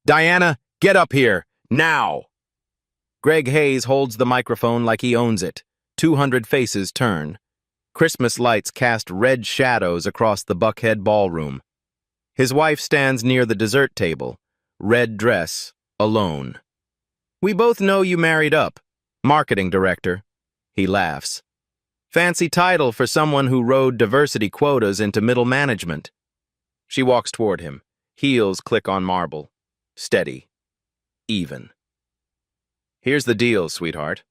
Diana, get up here, now! Greg Hayes holds the microphone like he owns it. 200 faces turn. Christmas lights cast red shadows across the Buckhead ballroom. His wife stands near the dessert table, red dress, alone. We both know you married up. Marketing director. He laughs. Fancy title for someone who rode diversity quotas into middle management. She walks toward him. Heels click on marble. Steady. Even. Here's the deal, sweetheart.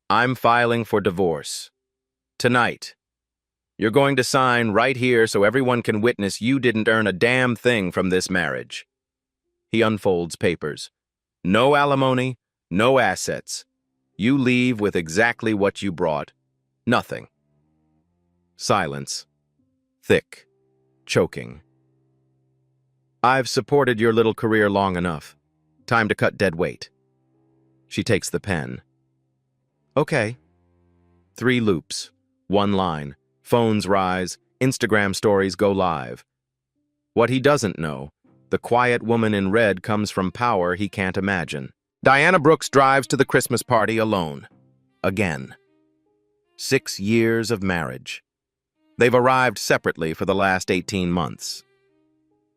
I'm filing for divorce. Tonight. You're going to sign right here so everyone can witness you didn't earn a damn thing from this marriage. He unfolds papers. No alimony, no assets. You leave with exactly what you brought. Nothing. Silence. Thick. Choking. I've supported your little career long enough. Time to cut dead weight. She takes the pen. Okay. 3 loops. 1 line. Phones rise. Instagram stories go live. What he doesn't know, the quiet woman in red comes from power he can't imagine. Diana Brooks drives to the Christmas party alone. Again. 6 years of marriage. They've arrived separately for the last 18 months.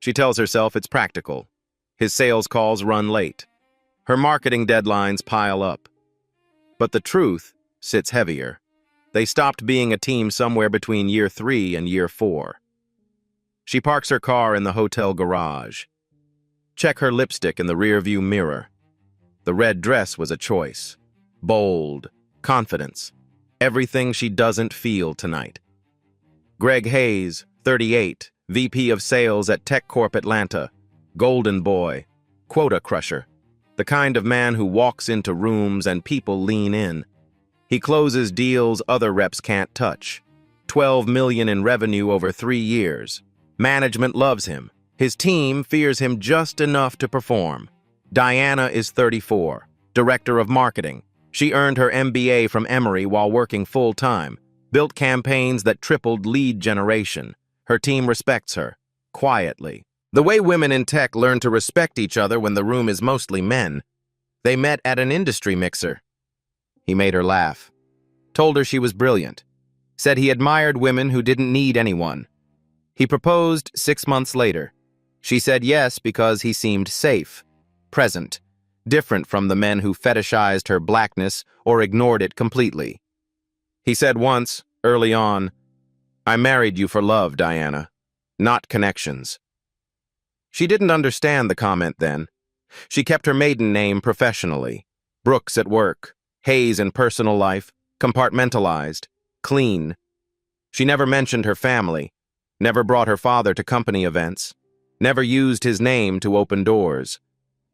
She tells herself it's practical. His sales calls run late. Her marketing deadlines pile up. But the truth sits heavier. They stopped being a team somewhere between year 3 and year 4. She parks her car in the hotel garage. Check her lipstick in the rearview mirror. The red dress was a choice. Bold, confidence, everything she doesn't feel tonight. Greg Hayes, 38, VP of Sales at Tech Corp Atlanta, golden boy, quota crusher, the kind of man who walks into rooms and people lean in. He closes deals other reps can't touch. $12 million in revenue over 3 years. Management loves him. His team fears him just enough to perform. Diana is 34, director of marketing. She earned her MBA from Emory while working full-time, built campaigns that tripled lead generation. Her team respects her, quietly. The way women in tech learn to respect each other when the room is mostly men. They met at an industry mixer. He made her laugh. Told her she was brilliant. Said he admired women who didn't need anyone. He proposed 6 months later. She said yes because he seemed safe, present, different from the men who fetishized her blackness or ignored it completely. He said once, early on, I married you for love, Diana, not connections. She didn't understand the comment then. She kept her maiden name professionally. Brooks at work, Hayes in personal life, compartmentalized, clean. She never mentioned her family, never brought her father to company events, never used his name to open doors.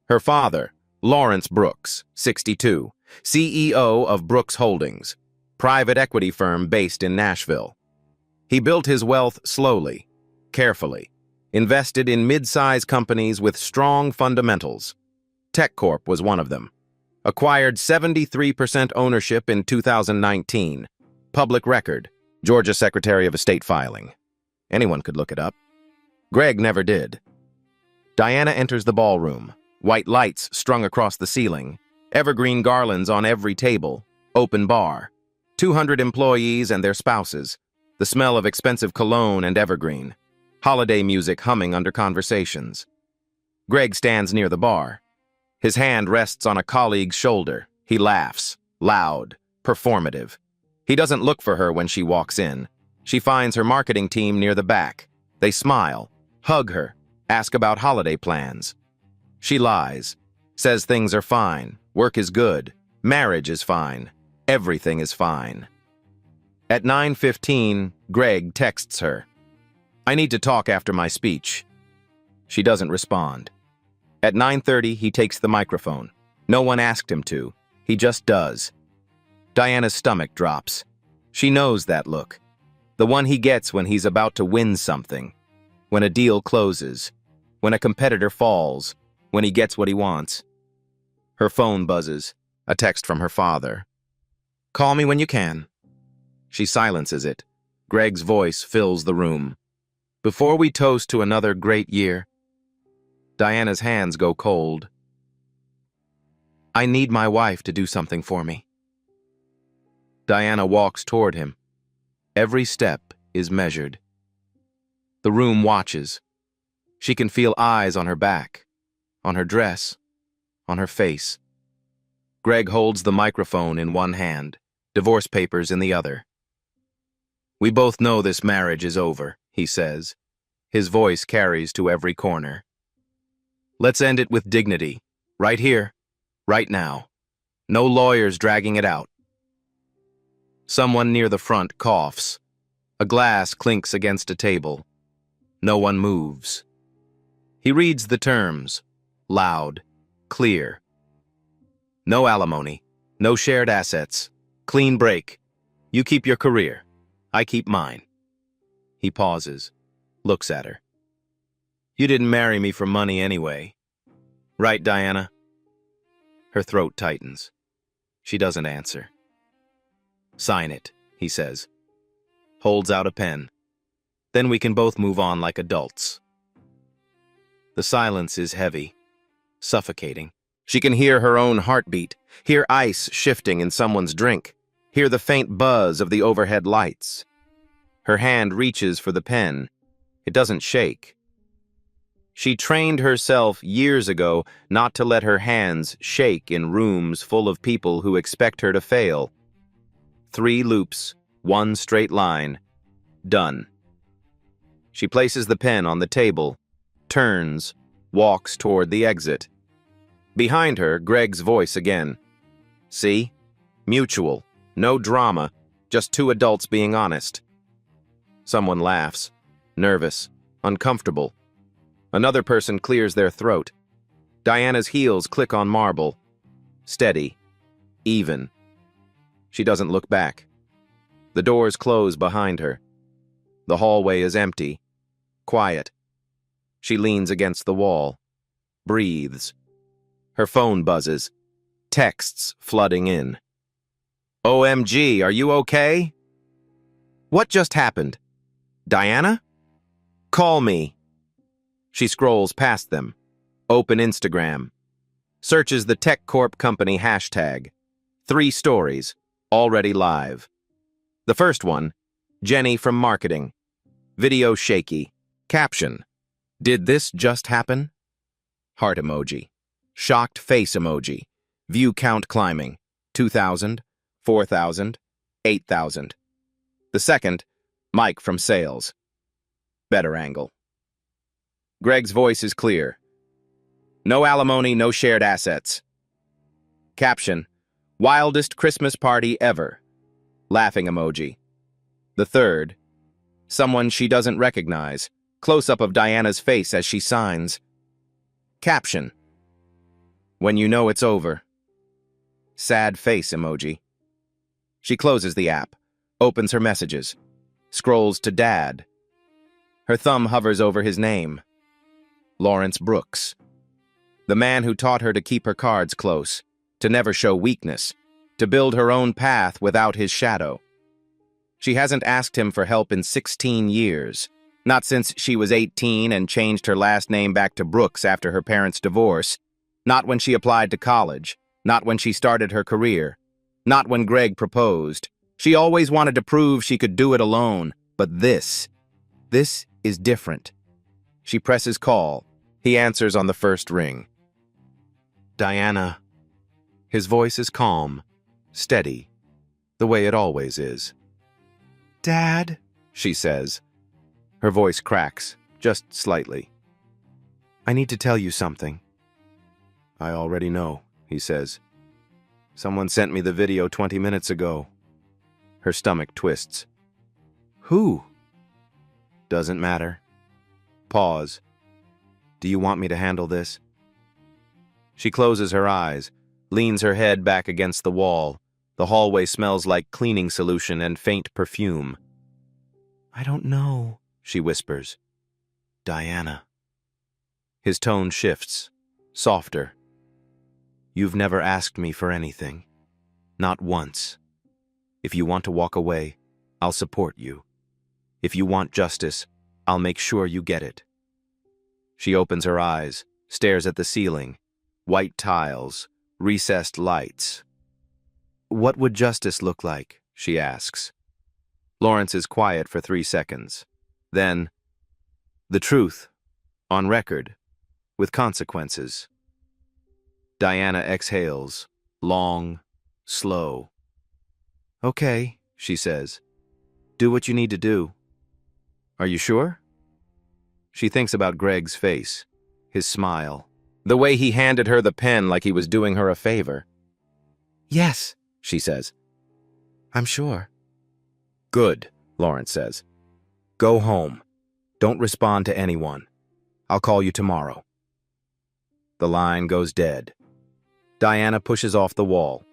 Her father, Lawrence Brooks, 62, CEO of Brooks Holdings, private equity firm based in Nashville. He built his wealth slowly, carefully, invested in mid-size companies with strong fundamentals. Tech Corp was one of them. Acquired 73% ownership in 2019. Public record, Georgia Secretary of Estate filing. Anyone could look it up. Greg never did. Diana enters the ballroom. White lights strung across the ceiling. Evergreen garlands on every table. Open bar. 200 employees and their spouses. The smell of expensive cologne and evergreen. Holiday music humming under conversations. Greg stands near the bar. His hand rests on a colleague's shoulder. He laughs. Loud. Performative. He doesn't look for her when she walks in. She finds her marketing team near the back. They smile. Hug her. Ask about holiday plans. She lies. Says things are fine. Work is good. Marriage is fine. Everything is fine. At 9:15, Greg texts her. I need to talk after my speech. She doesn't respond. At 9:30, he takes the microphone. No one asked him to. He just does. Diana's stomach drops. She knows that look. The one he gets when he's about to win something. When a deal closes. When a competitor falls. When he gets what he wants. Her phone buzzes. A text from her father. Call me when you can. She silences it. Greg's voice fills the room. Before we toast to another great year. Diana's hands go cold. I need my wife to do something for me. Diana walks toward him. Every step is measured. The room watches. She can feel eyes on her back, on her dress, on her face. Greg holds the microphone in one hand, divorce papers in the other. We both know this marriage is over, he says. His voice carries to every corner. Let's end it with dignity, right here, right now. No lawyers dragging it out. Someone near the front coughs. A glass clinks against a table. No one moves. He reads the terms, loud, clear. No alimony, no shared assets, clean break. You keep your career, I keep mine. He pauses, looks at her. You didn't marry me for money anyway. Right, Diana? Her throat tightens. She doesn't answer. Sign it, he says. Holds out a pen. Then we can both move on like adults. The silence is heavy, suffocating. She can hear her own heartbeat, hear ice shifting in someone's drink, hear the faint buzz of the overhead lights. Her hand reaches for the pen. It doesn't shake. She trained herself years ago not to let her hands shake in rooms full of people who expect her to fail. 3 loops, 1 straight line. Done. She places the pen on the table, turns, walks toward the exit. Behind her, Greg's voice again. See? Mutual. No drama. Just 2 adults being honest. Someone laughs. Nervous. Uncomfortable. Another person clears their throat. Diana's heels click on marble. Steady. Even. She doesn't look back. The doors close behind her. The hallway is empty. Quiet. She leans against the wall. Breathes. Her phone buzzes. Texts flooding in. OMG, are you okay? What just happened? Diana? Call me. She scrolls past them. Open Instagram. Searches the Tech Corp company hashtag. 3 stories, already live. The first one, Jenny from marketing. Video shaky. Caption. Did this just happen? Heart emoji. Shocked face emoji. View count climbing. 2,000, 4,000, 8,000. The second, Mike from sales. Better angle. Greg's voice is clear. No alimony, no shared assets. Caption. Wildest Christmas party ever. Laughing emoji. The third, someone she doesn't recognize. Close-up of Diana's face as she signs. Caption. When you know it's over. Sad face emoji. She closes the app, opens her messages, scrolls to Dad. Her thumb hovers over his name. Lawrence Brooks. The man who taught her to keep her cards close, to never show weakness, to build her own path without his shadow. She hasn't asked him for help in 16 years, not since she was 18 and changed her last name back to Brooks after her parents' divorce, not when she applied to college, not when she started her career, not when Greg proposed. She always wanted to prove she could do it alone, but this is different. She presses call. He answers on the first ring. Diana. His voice is calm, steady, the way it always is. Dad, she says. Her voice cracks, just slightly. I need to tell you something. I already know, he says. Someone sent me the video 20 minutes ago. Her stomach twists. Who? Doesn't matter. Pause. Do you want me to handle this? She closes her eyes, leans her head back against the wall. The hallway smells like cleaning solution and faint perfume. I don't know, she whispers. Diana. His tone shifts, softer. You've never asked me for anything. Not once. If you want to walk away, I'll support you. If you want justice, I'll make sure you get it. She opens her eyes, stares at the ceiling. White tiles, recessed lights. "What would justice look like?" she asks. Lawrence is quiet for 3 seconds. Then, "The truth, on record, with consequences." Diana exhales, long, slow. "Okay," she says. "Do what you need to do." "Are you sure?" She thinks about Greg's face, his smile, the way he handed her the pen like he was doing her a favor. "Yes," she says. "I'm sure." "Good," Lawrence says. "Go home. Don't respond to anyone. I'll call you tomorrow." The line goes dead. Diana pushes off the wall,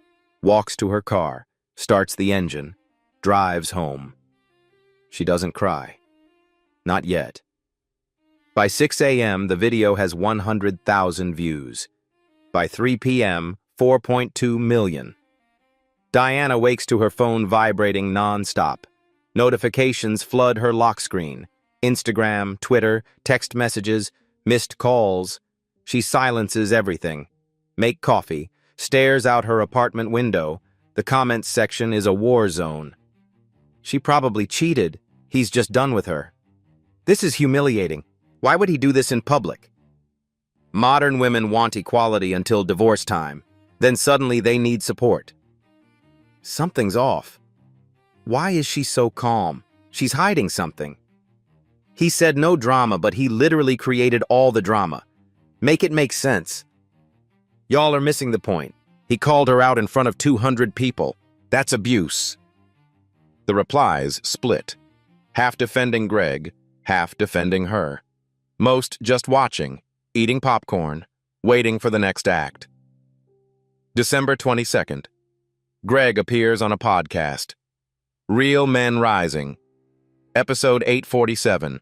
walks to her car, starts the engine, drives home. She doesn't cry. Not yet. By 6 a.m., the video has 100,000 views. By 3 p.m., 4.2 million. Diana wakes to her phone vibrating non-stop. Notifications flood her lock screen. Instagram, Twitter, text messages, missed calls. She silences everything. Make coffee, stares out her apartment window. The comments section is a war zone. She probably cheated. He's just done with her. This is humiliating. Why would he do this in public? Modern women want equality until divorce time. Then suddenly they need support. Something's off. Why is she so calm? She's hiding something. He said no drama, but he literally created all the drama. Make it make sense. Y'all are missing the point. He called her out in front of 200 people. That's abuse. The replies split. Half defending Greg, half defending her. Most just watching, eating popcorn, waiting for the next act. December 22nd. Greg appears on a podcast. Real Men Rising. Episode 847.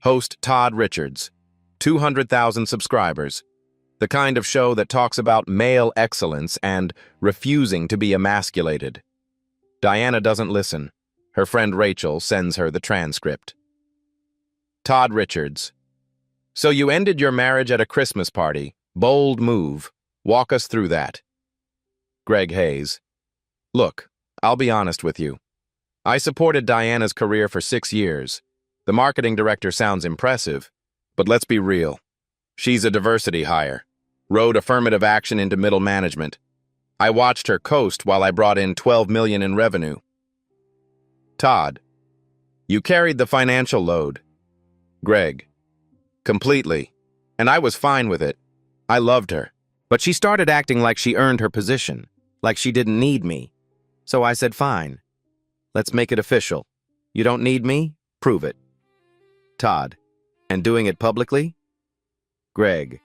Host Todd Richards. 200,000 subscribers. The kind of show that talks about male excellence and refusing to be emasculated. Diana doesn't listen. Her friend Rachel sends her the transcript. Todd Richards. So you ended your marriage at a Christmas party. Bold move. Walk us through that. Greg Hayes. Look, I'll be honest with you. I supported Diana's career for 6 years. The marketing director sounds impressive, but let's be real. She's a diversity hire. Rode affirmative action into middle management. I watched her coast while I brought in $12 million in revenue. Todd. You carried the financial load. Greg. Completely. And I was fine with it. I loved her. But she started acting like she earned her position, like she didn't need me. So I said, fine. Let's make it official. You don't need me? Prove it. Todd. And doing it publicly? Greg.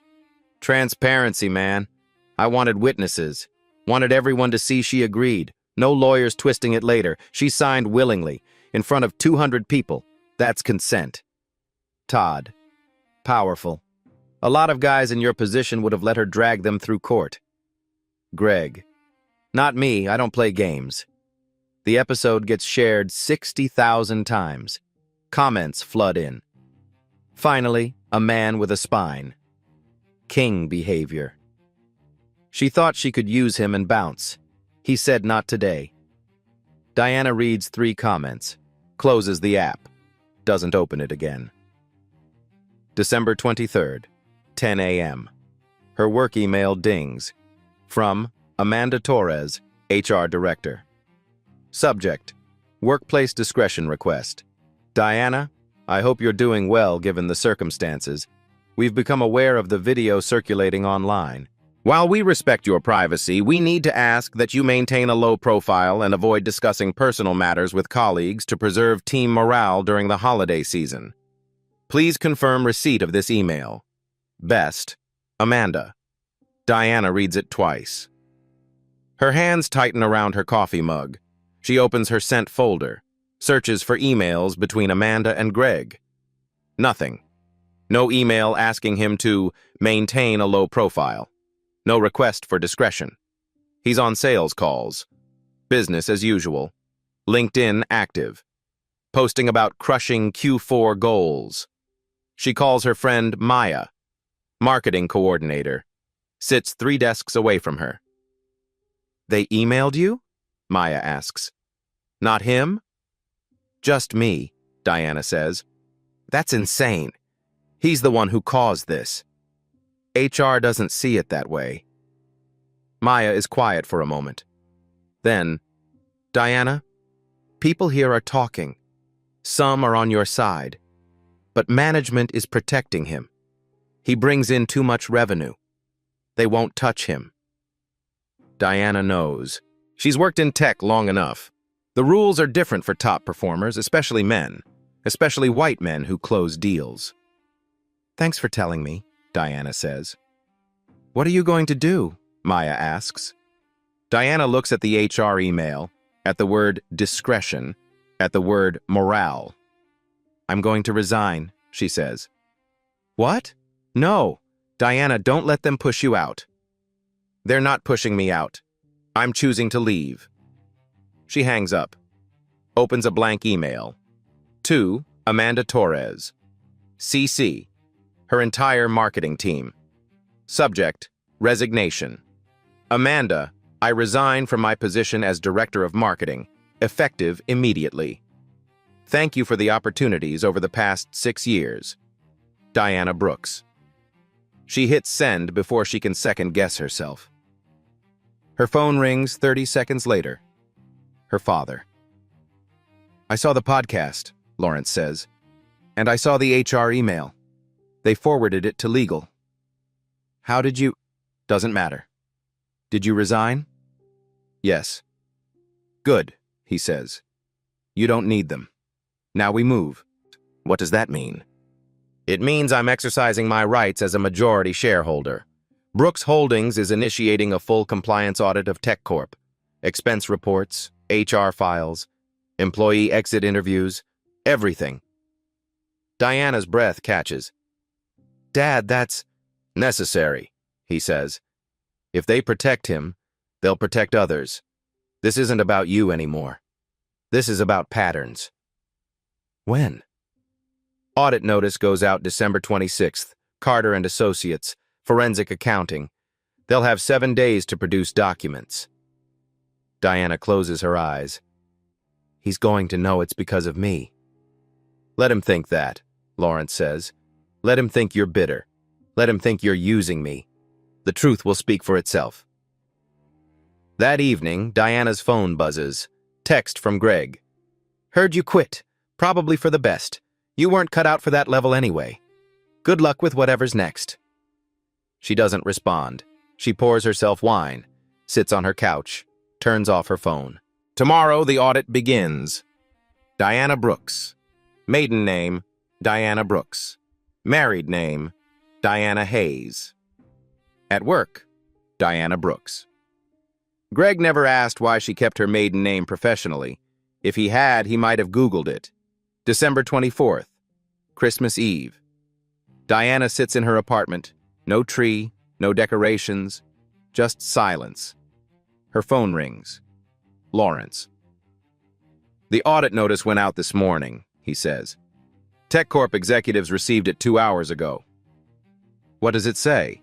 Transparency, man. I wanted witnesses. Wanted everyone to see she agreed. No lawyers twisting it later. She signed willingly, in front of 200 people. That's consent. Todd. Powerful. A lot of guys in your position would have let her drag them through court. Greg. Not me, I don't play games. The episode gets shared 60,000 times. Comments flood in. Finally, a man with a spine. King behavior. She thought she could use him and bounce. He said not today. Diana reads 3 comments, closes the app, doesn't open it again. December 23rd, 10 a.m. Her work email dings. From Amanda Torres, HR Director. Subject: Workplace discretion request. Diana, I hope you're doing well given the circumstances. We've become aware of the video circulating online. While we respect your privacy, we need to ask that you maintain a low profile and avoid discussing personal matters with colleagues to preserve team morale during the holiday season. Please confirm receipt of this email. Best, Amanda. Diana reads it twice. Her hands tighten around her coffee mug. She opens her sent folder, searches for emails between Amanda and Greg. Nothing. No email asking him to maintain a low profile. No request for discretion. He's on sales calls. Business as usual. LinkedIn active. Posting about crushing Q4 goals. She calls her friend Maya. Marketing coordinator. Sits 3 desks away from her. They emailed you? Maya asks. Not him? Just me, Diana says. That's insane. He's the one who caused this. HR doesn't see it that way. Maya is quiet for a moment. Then, Diana, people here are talking. Some are on your side. But management is protecting him. He brings in too much revenue. They won't touch him. Diana knows. She's worked in tech long enough. The rules are different for top performers, especially men, especially white men who close deals. Thanks for telling me, Diana says. What are you going to do? Maya asks. Diana looks at the HR email, at the word discretion, at the word morale. I'm going to resign, she says. What? No. Diana, don't let them push you out. They're not pushing me out. I'm choosing to leave. She hangs up. Opens a blank email. To Amanda Torres. CC. Her entire marketing team. Subject, resignation. Amanda, I resign from my position as Director of Marketing, effective immediately. Thank you for the opportunities over the past 6 years. Diana Brooks. She hits send before she can second-guess herself. Her phone rings 30 seconds later. Her father. I saw the podcast, Lawrence says, and I saw the HR email. They forwarded it to legal. How did you... Doesn't matter. Did you resign? Yes. Good, he says. You don't need them. Now we move. What does that mean? It means I'm exercising my rights as a majority shareholder. Brooks Holdings is initiating a full compliance audit of TechCorp. Expense reports, HR files, employee exit interviews, everything. Diana's breath catches. Dad, that's necessary, he says. If they protect him, they'll protect others. This isn't about you anymore. This is about patterns. When? Audit notice goes out December 26th. Carter and Associates, Forensic Accounting. They'll have 7 days to produce documents. Diana closes her eyes. He's going to know it's because of me. Let him think that, Lawrence says. Let him think you're bitter. Let him think you're using me. The truth will speak for itself. That evening, Diana's phone buzzes. Text from Greg. Heard you quit. Probably for the best. You weren't cut out for that level anyway. Good luck with whatever's next. She doesn't respond. She pours herself wine, sits on her couch, turns off her phone. Tomorrow, the audit begins. Diana Brooks. Maiden name, Diana Brooks. Married name, Diana Hayes. At work, Diana Brooks. Greg never asked why she kept her maiden name professionally. If he had, he might have Googled it. December 24th, Christmas Eve. Diana sits in her apartment. No tree, no decorations, just silence. Her phone rings. Lawrence. The audit notice went out this morning, he says. TechCorp executives received it 2 hours ago. What does it say?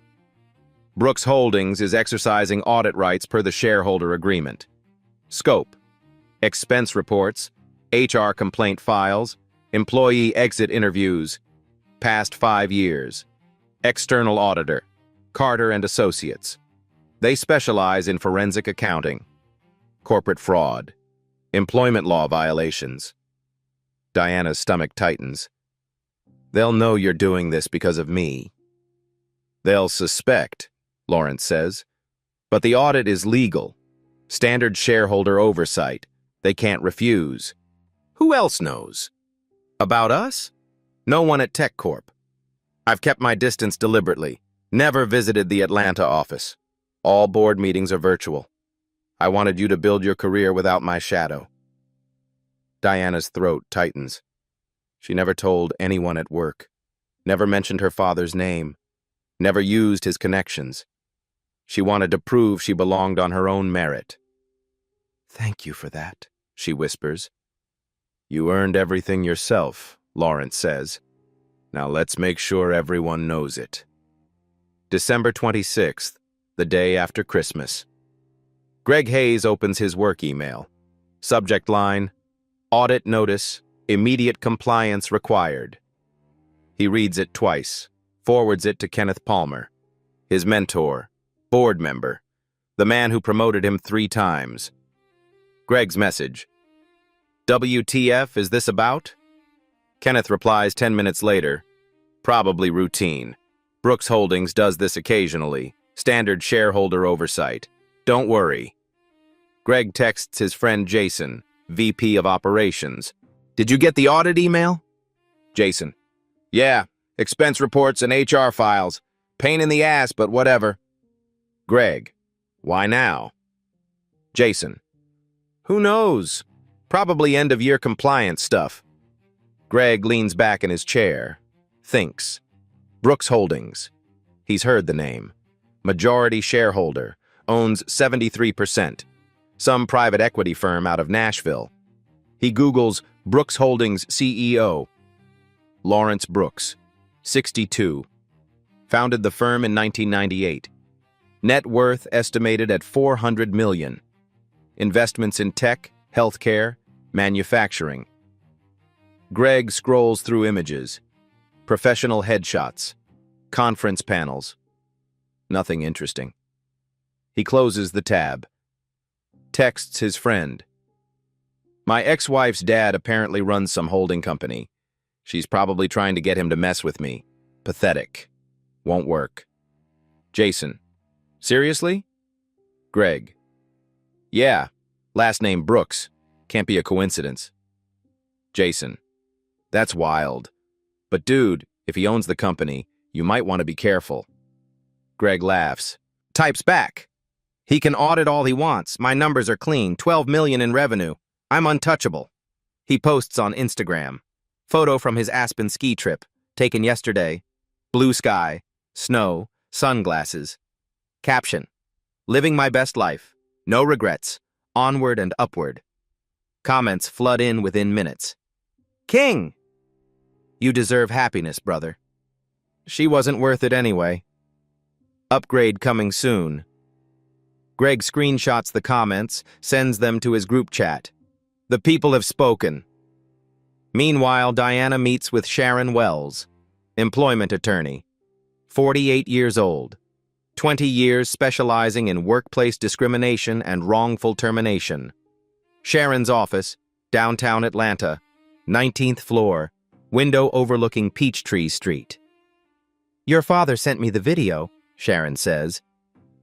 Brooks Holdings is exercising audit rights per the shareholder agreement. Scope: expense reports, HR complaint files, employee exit interviews, past 5 years. External auditor, Carter and Associates. They specialize in forensic accounting, corporate fraud, employment law violations. Diana's stomach tightens. They'll know you're doing this because of me. They'll suspect, Lawrence says. But the audit is legal. Standard shareholder oversight. They can't refuse. Who else knows? About us? No one at TechCorp. I've kept my distance deliberately. Never visited the Atlanta office. All board meetings are virtual. I wanted you to build your career without my shadow. Diana's throat tightens. She never told anyone at work. Never mentioned her father's name. Never used his connections. She wanted to prove she belonged on her own merit. Thank you for that, she whispers. You earned everything yourself, Lawrence says. Now let's make sure everyone knows it. December 26th, the day after Christmas. Greg Hayes opens his work email. Subject line, Audit Notice, Immediate Compliance Required. He reads it twice, forwards it to Kenneth Palmer, his mentor, board member, the man who promoted him 3 times. Greg's message, WTF is this about? Kenneth replies 10 minutes later, probably routine. Brooks Holdings does this occasionally, standard shareholder oversight. Don't worry. Greg texts his friend Jason, VP of Operations. Did you get the audit email? Jason. Yeah, expense reports and HR files. Pain in the ass, but whatever. Greg. Why now? Jason. Who knows? Probably end-of-year compliance stuff. Greg leans back in his chair, thinks. Brooks Holdings. He's heard the name. Majority shareholder, owns 73%. Some private equity firm out of Nashville. He Googles Brooks Holdings CEO. Lawrence Brooks, 62. Founded the firm in 1998. Net worth estimated at $400 million. Investments in tech, healthcare, manufacturing. Greg scrolls through images. Professional headshots. Conference panels. Nothing interesting. He closes the tab. Texts his friend. My ex-wife's dad apparently runs some holding company. She's probably trying to get him to mess with me. Pathetic. Won't work. Jason. Seriously? Greg. Yeah. Last name Brooks. Can't be a coincidence. Jason. That's wild. But dude, if he owns the company, you might want to be careful. Greg laughs. Types back. He can audit all he wants. My numbers are clean. 12 million in revenue. I'm untouchable. He posts on Instagram. Photo from his Aspen ski trip, taken yesterday. Blue sky, snow, sunglasses. Caption. Living my best life. No regrets. Onward and upward. Comments flood in within minutes. King! You deserve happiness, brother. She wasn't worth it anyway. Upgrade coming soon. Greg screenshots the comments, sends them to his group chat. The people have spoken. Meanwhile, Diana meets with Sharon Wells, employment attorney, 48 years old, 20 years specializing in workplace discrimination and wrongful termination. Sharon's office, downtown Atlanta, 19th floor, window overlooking Peachtree Street. Your father sent me the video, Sharon says,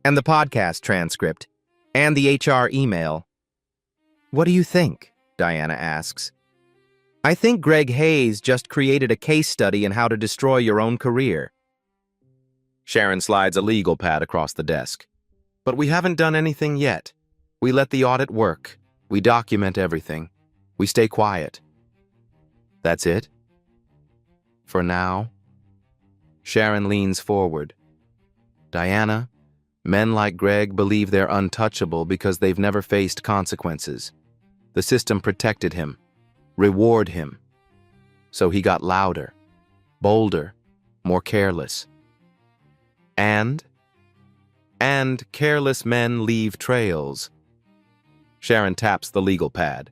and the podcast transcript, and the HR email. What do you think? Diana asks. I think Greg Hayes just created a case study in how to destroy your own career. Sharon slides a legal pad across the desk. But we haven't done anything yet. We let the audit work. We document everything. We stay quiet. That's it? For now? Sharon leans forward. Diana, men like Greg believe they're untouchable because they've never faced consequences. The system protected him, reward him. So he got louder, bolder, more careless. And careless men leave trails. Sharon taps the legal pad.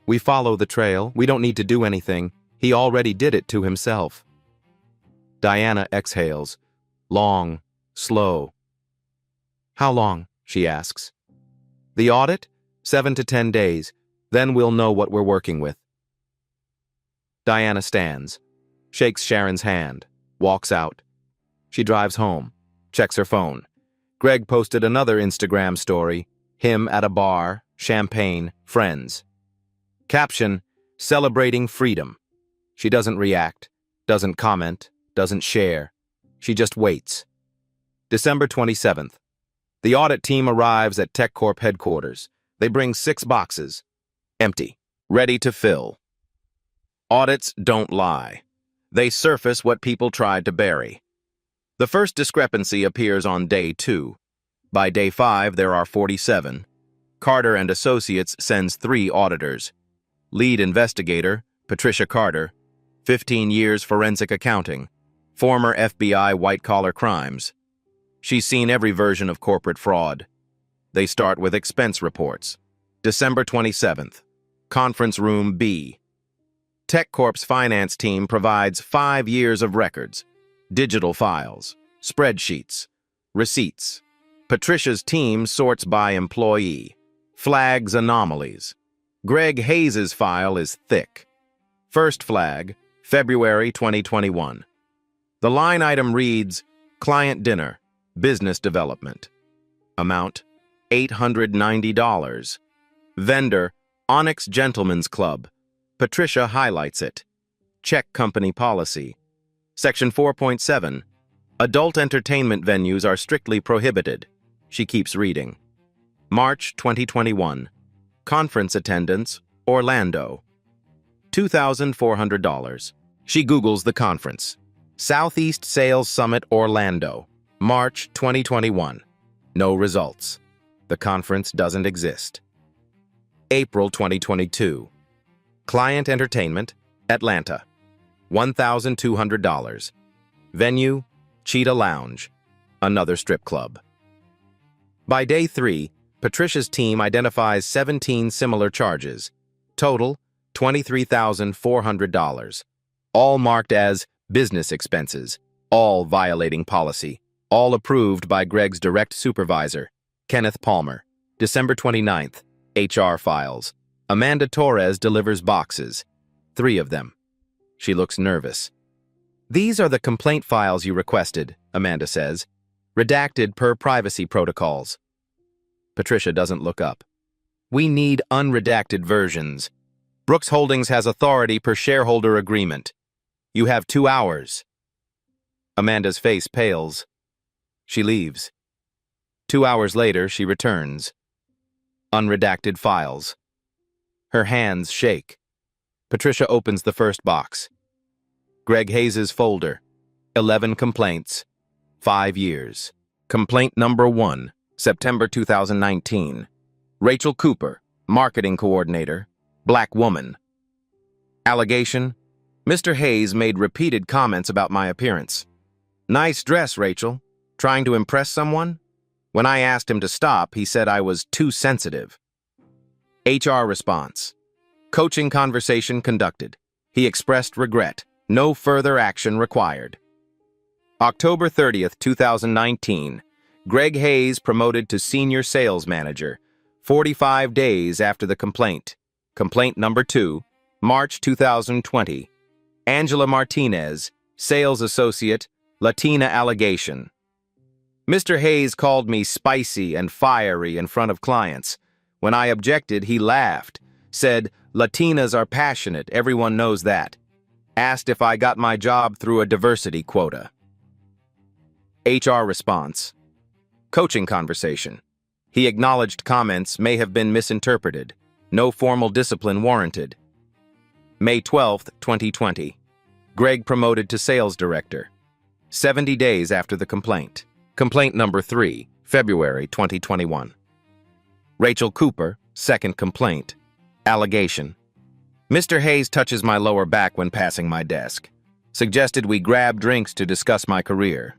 We follow the trail. We don't need to do anything. He already did it to himself. Diana exhales. Long, slow. How long? She asks. The audit? 7 to 10 days. Then we'll know what we're working with. Diana stands, shakes Sharon's hand, walks out. She drives home, checks her phone. Greg posted another Instagram story, him at a bar, champagne, friends. Caption, celebrating freedom. She doesn't react, doesn't comment, doesn't share. She just waits. December 27th. The audit team arrives at TechCorp headquarters. They bring 6 boxes. Empty. Ready to fill. Audits don't lie. They surface what people tried to bury. The first discrepancy appears on day 2. By day 5, there are 47. Carter and Associates sends 3 auditors. Lead investigator, Patricia Carter, 15 years forensic accounting, former FBI white-collar crimes, She's seen every version of corporate fraud. They start with expense reports. December 27th, Conference Room B. TechCorp's finance team provides 5 years of records, digital files, spreadsheets, receipts. Patricia's team sorts by employee, flags anomalies. Greg Hayes' file is thick. First flag, February 2021. The line item reads, Client Dinner, Business Development. Amount, $890. Vendor, Onyx Gentlemen's Club. Patricia highlights it. Check company policy. Section 4.7. Adult entertainment venues are strictly prohibited. She keeps reading. March 2021. Conference attendance, Orlando. $2,400. She Googles the conference. Southeast Sales Summit, Orlando. March 2021. No results. The conference doesn't exist. April 2022. Client entertainment, Atlanta. $1,200. Venue, Cheetah Lounge. Another strip club. By day 3, Patricia's team identifies 17 similar charges. Total, $23,400. All marked as business expenses, all violating policy, all approved by Greg's direct supervisor, Kenneth Palmer. December 29th, HR files. Amanda Torres delivers boxes. 3 of them. She looks nervous. These are the complaint files you requested, Amanda says. Redacted per privacy protocols. Patricia doesn't look up. We need unredacted versions. Brooks Holdings has authority per shareholder agreement. You have 2 hours. Amanda's face pales. She leaves. 2 hours later, she returns. Unredacted files. Her hands shake. Patricia opens the first box. Greg Hayes' folder. 11 complaints. 5 years. Complaint number 1, September 2019. Rachel Cooper, marketing coordinator, black woman. Allegation: Mr. Hayes made repeated comments about my appearance. Nice dress, Rachel. Trying to impress someone? When I asked him to stop, he said I was too sensitive. HR response: Coaching conversation conducted. He expressed regret. No further action required. October 30th, 2019. Greg Hayes promoted to senior sales manager, 45 days after the complaint. Complaint number 2, March 2020. Angela Martinez, sales associate, Latina allegation. Mr. Hayes called me spicy and fiery in front of clients. When I objected, he laughed, said, Latinas are passionate, everyone knows that. Asked if I got my job through a diversity quota. HR response: Coaching conversation. He acknowledged comments may have been misinterpreted. No formal discipline warranted. May 12th, 2020. Greg promoted to sales director. 70 days after the complaint. Complaint number 3, February 2021. Rachel Cooper, second complaint. Allegation: Mr. Hayes touches my lower back when passing my desk. Suggested we grab drinks to discuss my career.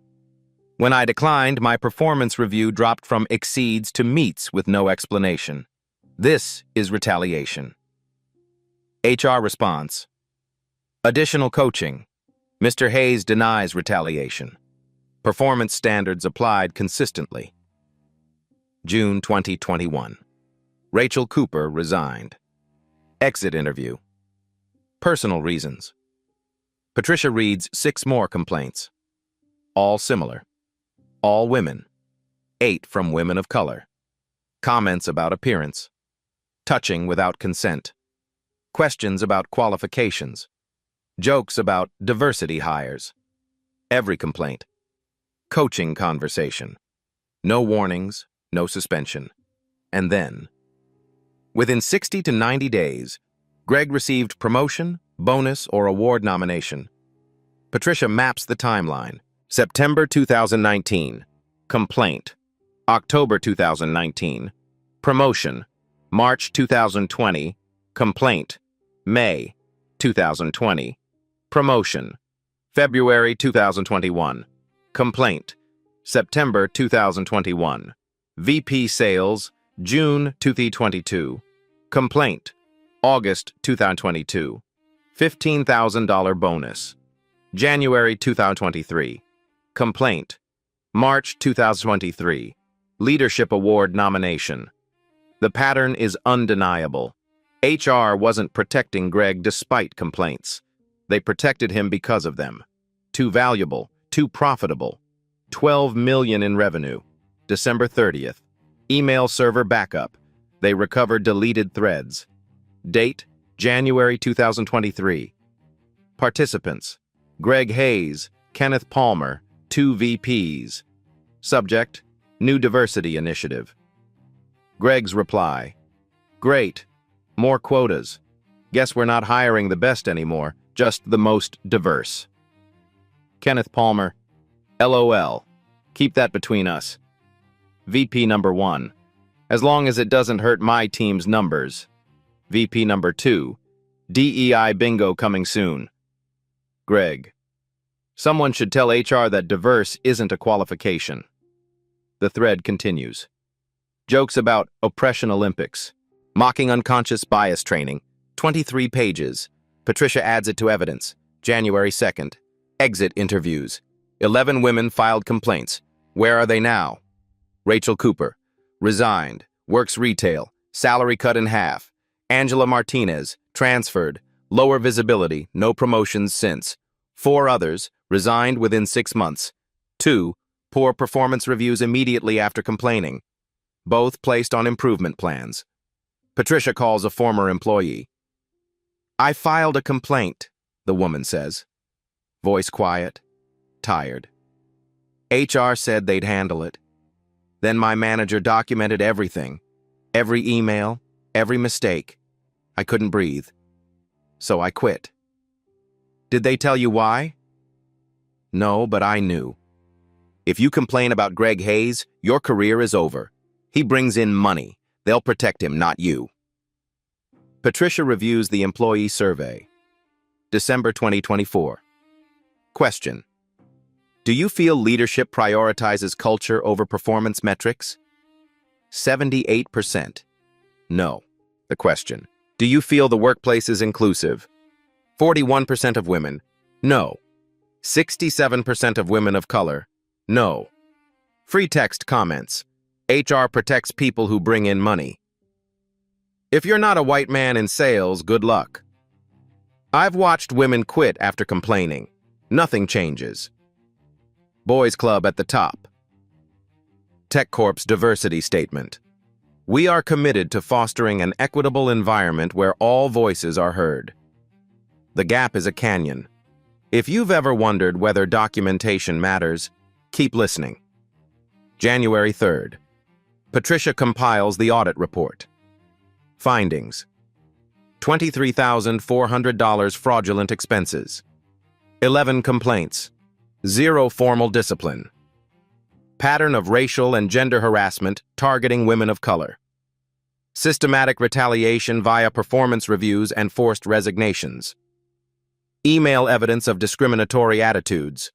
When I declined, my performance review dropped from exceeds to meets with no explanation. This is retaliation. HR response: Additional coaching. Mr. Hayes denies retaliation. Performance standards applied consistently. June 2021. Rachel Cooper resigned. Exit interview. Personal reasons. Patricia reads 6 more complaints. All similar. All women. 8 from women of color. Comments about appearance. Touching without consent. Questions about qualifications. Jokes about diversity hires. Every complaint. Coaching conversation. No warnings, no suspension. And then, within 60 to 90 days, Greg received promotion, bonus, or award nomination. Patricia maps the timeline. September 2019. Complaint. October 2019. Promotion. March 2020. Complaint. May 2020. Promotion. February 2021. Complaint. September 2021. VP Sales, June 2022. Complaint, August 2022. $15,000 bonus. January 2023. Complaint, March 2023. Leadership Award nomination. The pattern is undeniable. HR wasn't protecting Greg despite complaints. They protected him because of them. Too valuable, too profitable. $12 million in revenue. December 30th. Email server backup. They recovered deleted threads. Date, January 2023. Participants, Greg Hayes, Kenneth Palmer, 2 VPs. Subject, New Diversity Initiative. Greg's reply, great, more quotas. Guess we're not hiring the best anymore, just the most diverse. Kenneth Palmer, LOL, keep that between us. VP number 1, as long as it doesn't hurt my team's numbers. VP number 2, DEI bingo coming soon. Greg, someone should tell HR that diverse isn't a qualification. The thread continues. Jokes about oppression Olympics. Mocking unconscious bias training. 23 pages. Patricia adds it to evidence. January 2nd. Exit interviews. 11 women filed complaints. Where are they now? Rachel Cooper. Resigned. Works retail. Salary cut in half. Angela Martinez. Transferred. Lower visibility. No promotions since. 4 others. Resigned within 6 months. 2. Poor performance reviews immediately after complaining. Both placed on improvement plans. Patricia calls a former employee. I filed a complaint, the woman says. Voice quiet, tired. HR said they'd handle it. Then my manager documented everything. Every email, every mistake. I couldn't breathe. So I quit. Did they tell you why? No, but I knew. If you complain about Greg Hayes, your career is over. He brings in money. They'll protect him, not you. Patricia reviews the employee survey. December 2024. Question. Do you feel leadership prioritizes culture over performance metrics? 78%. No. The question. Do you feel the workplace is inclusive? 41% of women. No. 67% of women of color. No. Free text comments. HR protects people who bring in money. If you're not a white man in sales, good luck. I've watched women quit after complaining. Nothing changes. Boys Club at the top. TechCorp's diversity statement. We are committed to fostering an equitable environment where all voices are heard. The gap is a canyon. If you've ever wondered whether documentation matters, keep listening. January 3rd. Patricia compiles the audit report. Findings. $23,400 fraudulent expenses. 11 complaints. 0 formal discipline. Pattern of racial and gender harassment targeting women of color. Systematic retaliation via performance reviews and forced resignations. Email evidence of discriminatory attitudes.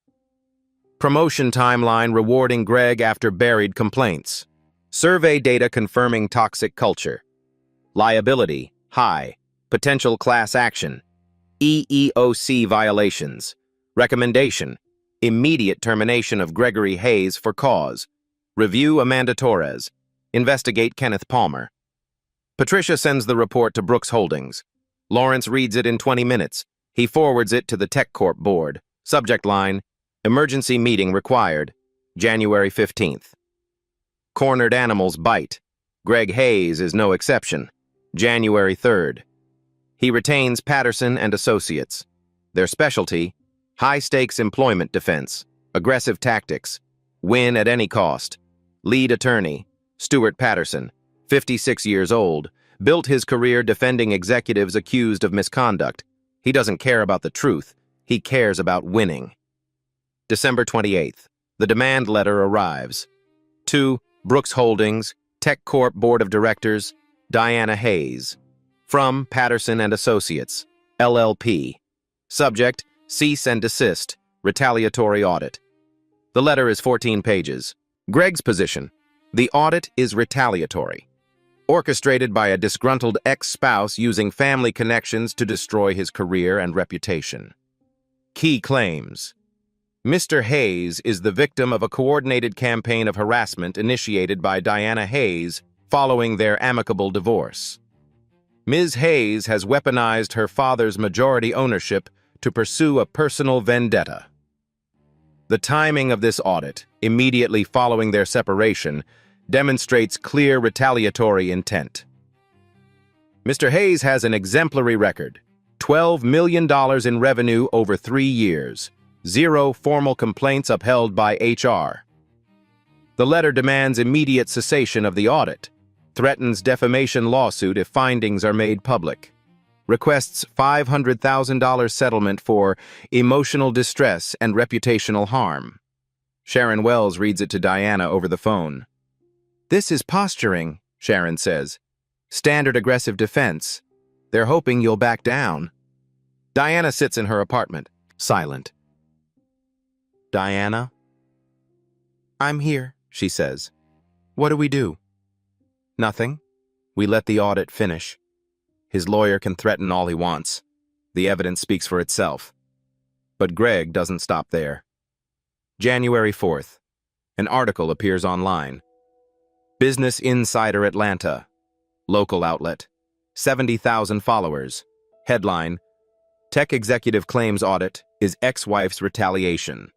Promotion timeline rewarding Greg after buried complaints. Survey data confirming toxic culture. Liability, high. Potential class action. EEOC violations. Recommendation, immediate termination of Gregory Hayes for cause. Review Amanda Torres. Investigate Kenneth Palmer. Patricia sends the report to Brooks Holdings. Lawrence reads it in 20 minutes. He forwards it to the TechCorp board. Subject line, emergency meeting required. January 15th. Cornered animals bite. Greg Hayes is no exception. January 3rd. He retains Patterson and Associates. Their specialty, high-stakes employment defense, aggressive tactics, win at any cost. Lead attorney, Stuart Patterson, 56 years old, built his career defending executives accused of misconduct. He doesn't care about the truth. He cares about winning. December 28th. The demand letter arrives. To Brooks Holdings, TechCorp Board of Directors, Diana Hayes. From Patterson and Associates, LLP. Subject, cease and desist, retaliatory audit. The letter is 14 pages. Greg's position: the audit is retaliatory, orchestrated by a disgruntled ex-spouse using family connections to destroy his career and reputation. Key claims: Mr. Hayes is the victim of a coordinated campaign of harassment initiated by Diana Hayes following their amicable divorce. Ms. Hayes has weaponized her father's majority ownership to pursue a personal vendetta. The timing of this audit, immediately following their separation, demonstrates clear retaliatory intent. Mr. Hayes has an exemplary record: $12 million in revenue over 3 years, 0 formal complaints upheld by HR. The letter demands immediate cessation of the audit, threatens defamation lawsuit if findings are made public, requests $500,000 settlement for emotional distress and reputational harm. Sharon Wells reads it to Diana over the phone. "This is posturing," Sharon says. "Standard aggressive defense. They're hoping you'll back down." Diana sits in her apartment, silent. "Diana?" "I'm here," she says. "What do we do?" "Nothing. We let the audit finish. His lawyer can threaten all he wants. The evidence speaks for itself." But Greg doesn't stop there. January 4th. An article appears online. Business Insider Atlanta. Local outlet. 70,000 followers. Headline: Tech executive claims audit is ex-wife's retaliation.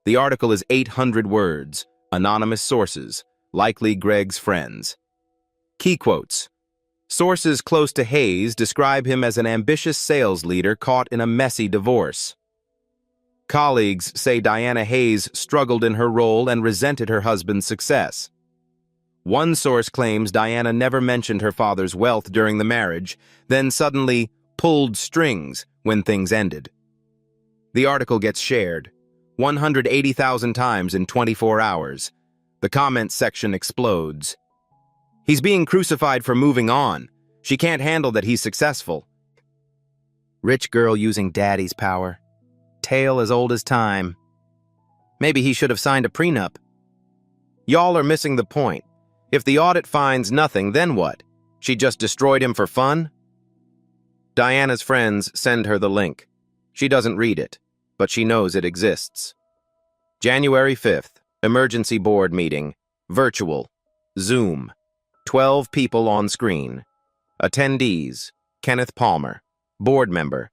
The article is 800 words, anonymous sources, likely Greg's friends. Key quotes: Sources close to Hayes describe him as an ambitious sales leader caught in a messy divorce. Colleagues say Diana Hayes struggled in her role and resented her husband's success. One source claims Diana never mentioned her father's wealth during the marriage, then suddenly pulled strings when things ended. The article gets shared 180,000 times in 24 hours. The comments section explodes. "He's being crucified for moving on. She can't handle that he's successful. Rich girl using daddy's power. Tale as old as time. Maybe he should have signed a prenup. Y'all are missing the point. If the audit finds nothing, then what? She just destroyed him for fun?" Diana's friends send her the link. She doesn't read it, but she knows it exists. January 5th, emergency board meeting, virtual, Zoom. 12 people on screen. Attendees: Kenneth Palmer, board member.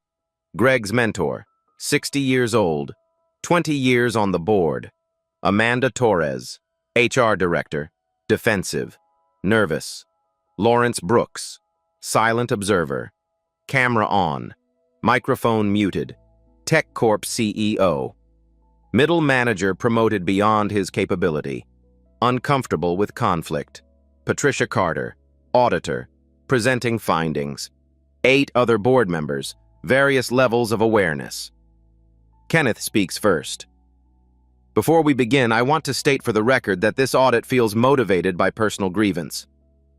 Greg's mentor, 60 years old, 20 years on the board. Amanda Torres, HR director, defensive, nervous. Lawrence Brooks, silent observer. Camera on, microphone muted. Tech Corp CEO. Middle manager promoted beyond his capability. Uncomfortable with conflict. Patricia Carter, auditor, presenting findings. 8 other board members, various levels of awareness. Kenneth speaks first. "Before we begin, I want to state for the record that this audit feels motivated by personal grievance.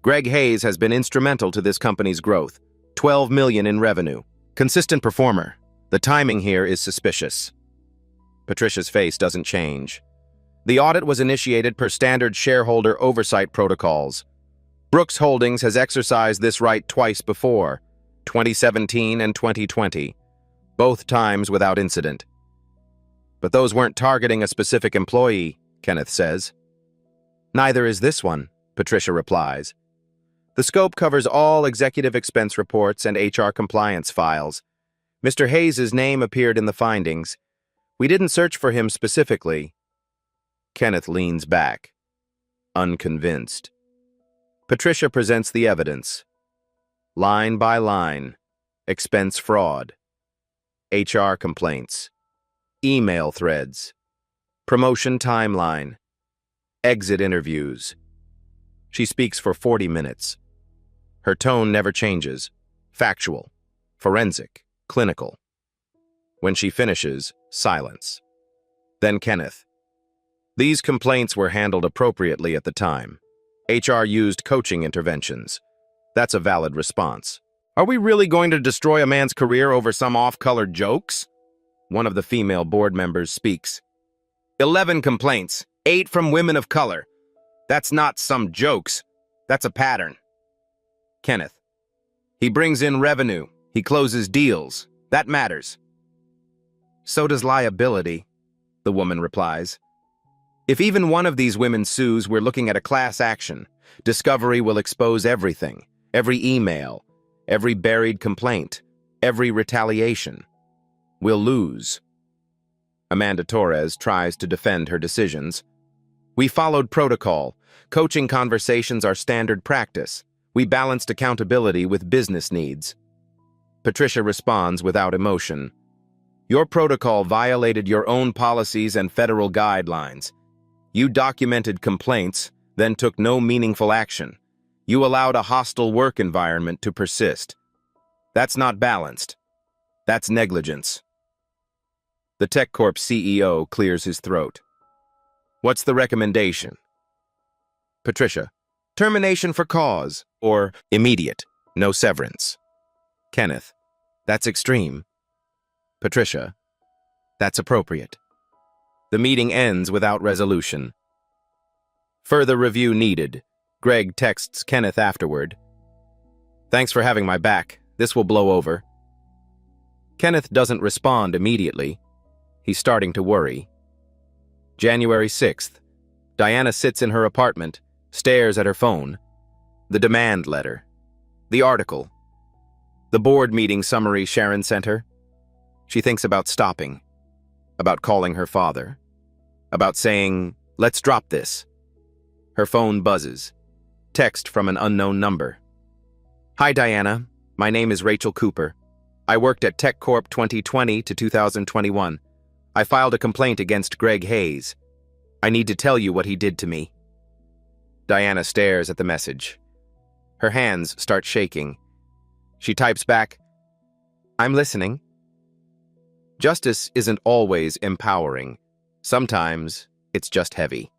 Greg Hayes has been instrumental to this company's growth. 12 million in revenue. Consistent performer. The timing here is suspicious." Patricia's face doesn't change. "The audit was initiated per standard shareholder oversight protocols. Brooks Holdings has exercised this right twice before, 2017 and 2020, both times without incident." "But those weren't targeting a specific employee," Kenneth says. "Neither is this one," Patricia replies. "The scope covers all executive expense reports and HR compliance files. Mr. Hayes' name appeared in the findings. We didn't search for him specifically." Kenneth leans back, unconvinced. Patricia presents the evidence. Line by line. Expense fraud. HR complaints. Email threads. Promotion timeline. Exit interviews. She speaks for 40 minutes. Her tone never changes. Factual. Forensic. Clinical. When she finishes, silence. Then Kenneth. "These complaints were handled appropriately at the time. HR used coaching interventions. That's a valid response. Are we really going to destroy a man's career over some off-colored jokes?" One of the female board members speaks. 11 complaints, 8 from women of color. That's not some jokes. That's a pattern. Kenneth. He brings in revenue. He closes deals. That matters. So does liability, the woman replies. If even one of these women sues, we're looking at a class action. Discovery will expose everything, every email, every buried complaint, every retaliation. We'll lose. Amanda Torres tries to defend her decisions. We followed protocol. Coaching conversations are standard practice. We balanced accountability with business needs. Patricia responds without emotion. Your protocol violated your own policies and federal guidelines. You documented complaints, then took no meaningful action. You allowed a hostile work environment to persist. That's not balanced. That's negligence. The TechCorp CEO clears his throat. What's the recommendation? Patricia. Termination for cause, or immediate, no severance. Kenneth. That's extreme. Patricia. That's appropriate. The meeting ends without resolution. Further review needed. Greg texts Kenneth afterward. Thanks for having my back. This will blow over. Kenneth doesn't respond immediately. He's starting to worry. January 6th. Diana sits in her apartment, stares at her phone. The demand letter. The article. The board meeting summary Sharon sent her. She thinks about stopping. About calling her father. About saying, let's drop this. Her phone buzzes. Text from an unknown number. Hi, Diana. My name is Rachel Cooper. I worked at TechCorp 2020 to 2021. I filed a complaint against Greg Hayes. I need to tell you what he did to me. Diana stares at the message. Her hands start shaking. She types back, I'm listening. Justice isn't always empowering. Sometimes it's just heavy.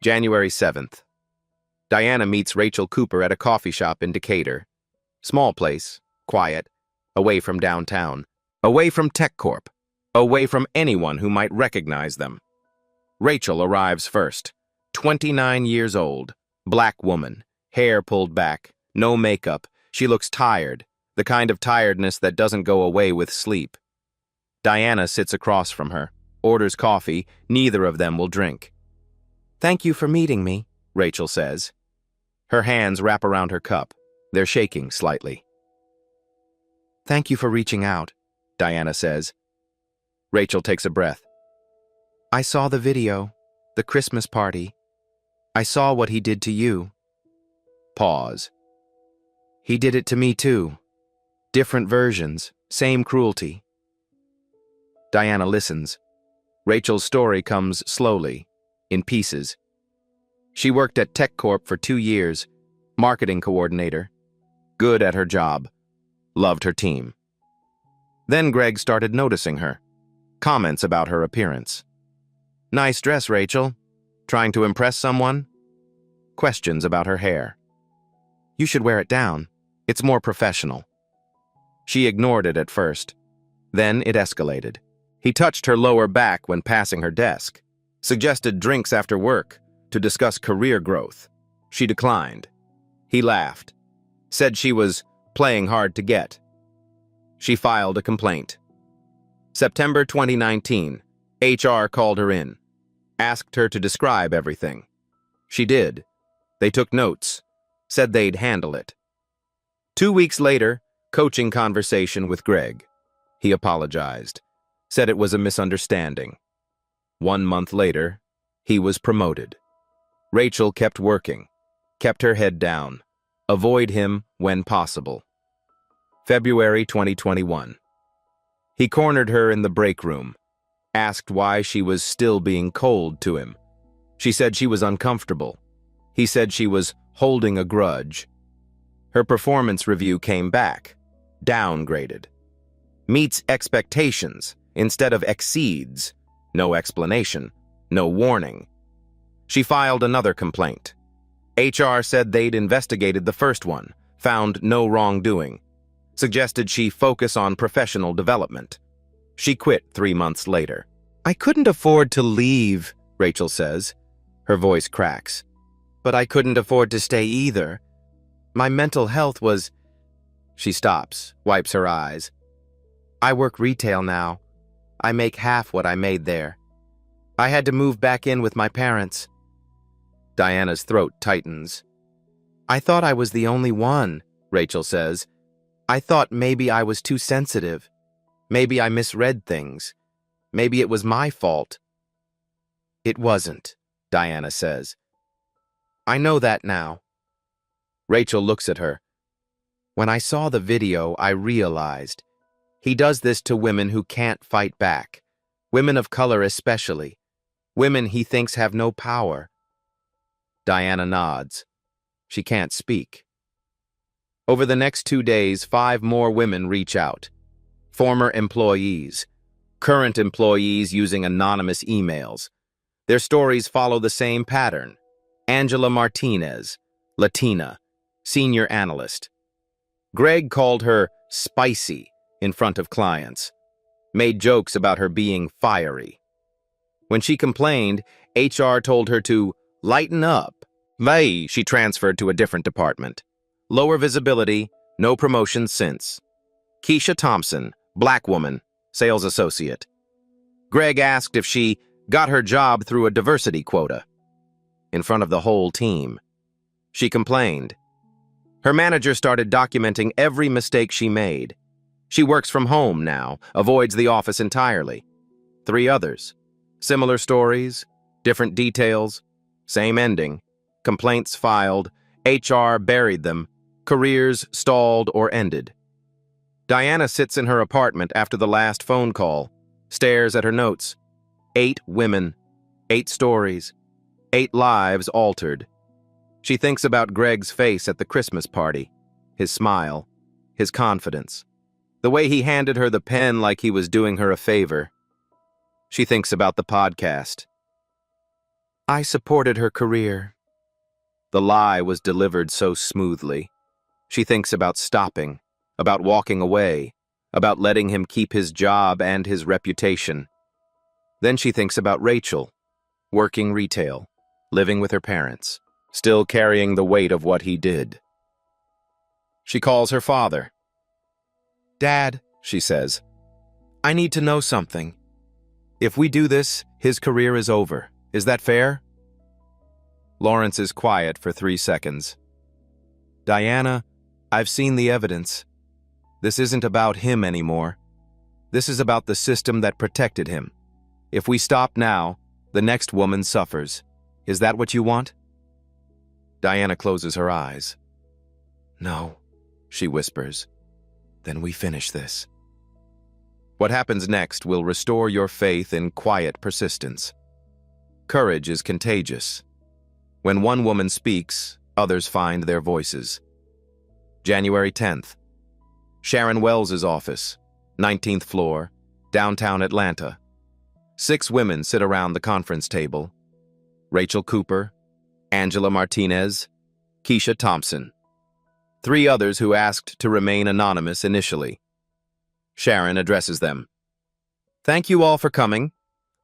January 7th. Diana meets Rachel Cooper at a coffee shop in Decatur. Small place, quiet, away from downtown, away from TechCorp, away from anyone who might recognize them. Rachel arrives first, 29 years old, black woman, hair pulled back, no makeup. She looks tired, the kind of tiredness that doesn't go away with sleep. Diana sits across from her, orders coffee. Neither of them will drink. Thank you for meeting me, Rachel says. Her hands wrap around her cup. They're shaking slightly. Thank you for reaching out, Diana says. Rachel takes a breath. I saw the video, the Christmas party. I saw what he did to you. Pause. He did it to me too. Different versions, same cruelty. Diana listens. Rachel's story comes slowly, in pieces. She worked at TechCorp for 2 years, marketing coordinator. Good at her job. Loved her team. Then Greg started noticing her. Comments about her appearance. Nice dress, Rachel. Trying to impress someone? Questions about her hair. You should wear it down. It's more professional. She ignored it at first. Then it escalated. He touched her lower back when passing her desk. Suggested drinks after work to discuss career growth. She declined. He laughed. Said she was playing hard to get. She filed a complaint. September 2019. HR called her in. Asked her to describe everything. She did. They took notes. Said they'd handle it. 2 weeks later, coaching conversation with Greg. He apologized. Said it was a misunderstanding. 1 month later, he was promoted. Rachel kept working. Kept her head down. Avoid him when possible. February 2021. He cornered her in the break room. Asked why she was still being cold to him. She said she was uncomfortable. He said she was holding a grudge. Her performance review came back. Downgraded. Meets expectations instead of exceeds. No explanation. No warning. She filed another complaint. HR said they'd investigated the first one, found no wrongdoing. Suggested she focus on professional development. She quit 3 months later. I couldn't afford to leave, Rachel says. Her voice cracks. But I couldn't afford to stay either. My mental health was... She stops, wipes her eyes. I work retail now. I make half what I made there. I had to move back in with my parents. Diana's throat tightens. I thought I was the only one, Rachel says. I thought maybe I was too sensitive. Maybe I misread things. Maybe it was my fault. It wasn't, Diana says. I know that now. Rachel looks at her. When I saw the video, I realized he does this to women who can't fight back, women of color especially, women he thinks have no power. Diana nods. She can't speak. Over the next 2 days, 5 more women reach out. Former employees, current employees using anonymous emails. Their stories follow the same pattern. Angela Martinez, Latina, senior analyst. Greg called her spicy in front of clients, made jokes about her being fiery. When she complained, HR told her to lighten up. She transferred to a different department. Lower visibility, no promotions since. Keisha Thompson, black woman, sales associate. Greg asked if she got her job through a diversity quota. In front of the whole team. She complained. Her manager started documenting every mistake she made. She works from home now, avoids the office entirely. 3 others. Similar stories, different details, same ending. Complaints filed, HR buried them, careers stalled or ended. Diana sits in her apartment after the last phone call, stares at her notes. 8 women, 8 stories, 8 lives altered. She thinks about Greg's face at the Christmas party, his smile, his confidence, the way he handed her the pen like he was doing her a favor. She thinks about the podcast. I supported her career. The lie was delivered so smoothly. She thinks about stopping, about walking away, about letting him keep his job and his reputation. Then she thinks about Rachel, working retail, living with her parents, still carrying the weight of what he did. She calls her father. Dad, she says, I need to know something. If we do this, his career is over. Is that fair? Lawrence is quiet for 3 seconds. Diana, I've seen the evidence. This isn't about him anymore. This is about the system that protected him. If we stop now, the next woman suffers. Is that what you want? Diana closes her eyes. No, she whispers. Then we finish this. What happens next will restore your faith in quiet persistence. Courage is contagious. When one woman speaks, others find their voices. January 10th. Sharon Wells's office, 19th floor, downtown Atlanta. 6 women sit around the conference table. Rachel Cooper, Angela Martinez, Keisha Thompson. 3 others who asked to remain anonymous initially. Sharon addresses them. Thank you all for coming.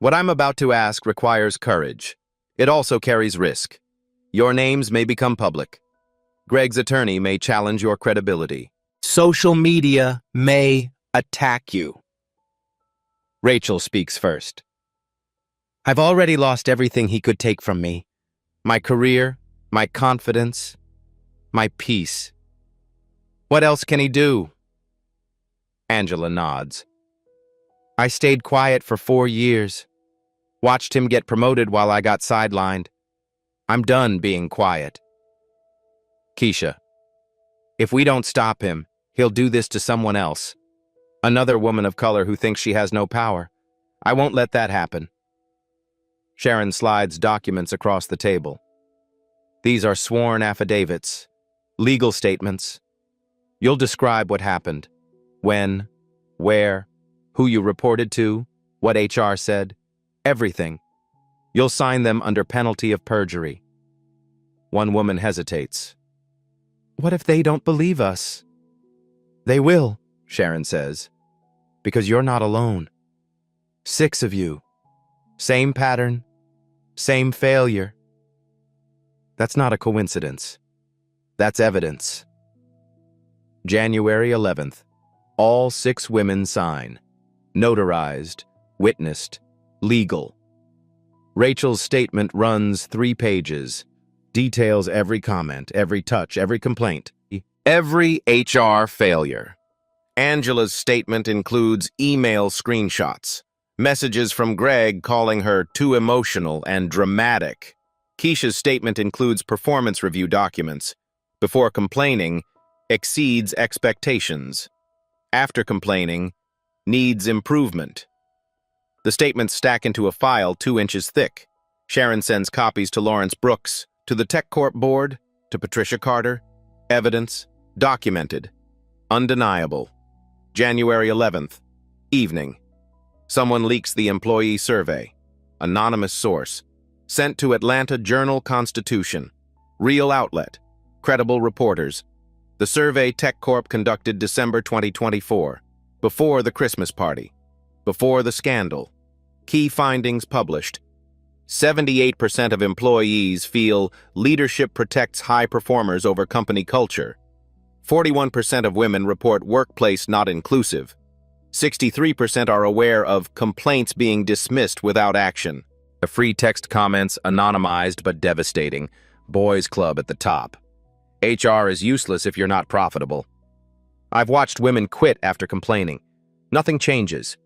What I'm about to ask requires courage. It also carries risk. Your names may become public. Greg's attorney may challenge your credibility. Social media may attack you. Rachel speaks first. I've already lost everything he could take from me. My career, my confidence, my peace. What else can he do? Angela nods. I stayed quiet for 4 years. Watched him get promoted while I got sidelined. I'm done being quiet. Keisha. If we don't stop him, he'll do this to someone else. Another woman of color who thinks she has no power. I won't let that happen. Sharon slides documents across the table. These are sworn affidavits, legal statements. You'll describe what happened. When, where, who you reported to, what HR said, everything. You'll sign them under penalty of perjury. One woman hesitates. What if they don't believe us? They will, Sharon says, because you're not alone. 6 of you. Same pattern, same failure. That's not a coincidence. That's evidence. January 11th. All 6 women sign. Notarized, witnessed, legal. Rachel's statement runs 3 pages. Details every comment, every touch, every complaint, every HR failure. Angela's statement includes email screenshots, messages from Greg calling her too emotional and dramatic. Keisha's statement includes performance review documents. Before complaining, exceeds expectations. After complaining, needs improvement. The statements stack into a file 2 inches thick. Sharon sends copies to Lawrence Brooks, to the Tech Corp board, to Patricia Carter. Evidence, documented, undeniable. January 11th, evening. Someone leaks the employee survey. Anonymous source. Sent to Atlanta Journal-Constitution. Real outlet. Credible reporters. The survey Tech Corp conducted December 2024. Before the Christmas party. Before the scandal. Key findings published. 78% of employees feel leadership protects high performers over company culture. 41% of women report workplace not inclusive. 63% are aware of complaints being dismissed without action. The free text comments anonymized but devastating. Boys Club at the top. HR is useless if you're not profitable. I've watched women quit after complaining. Nothing changes.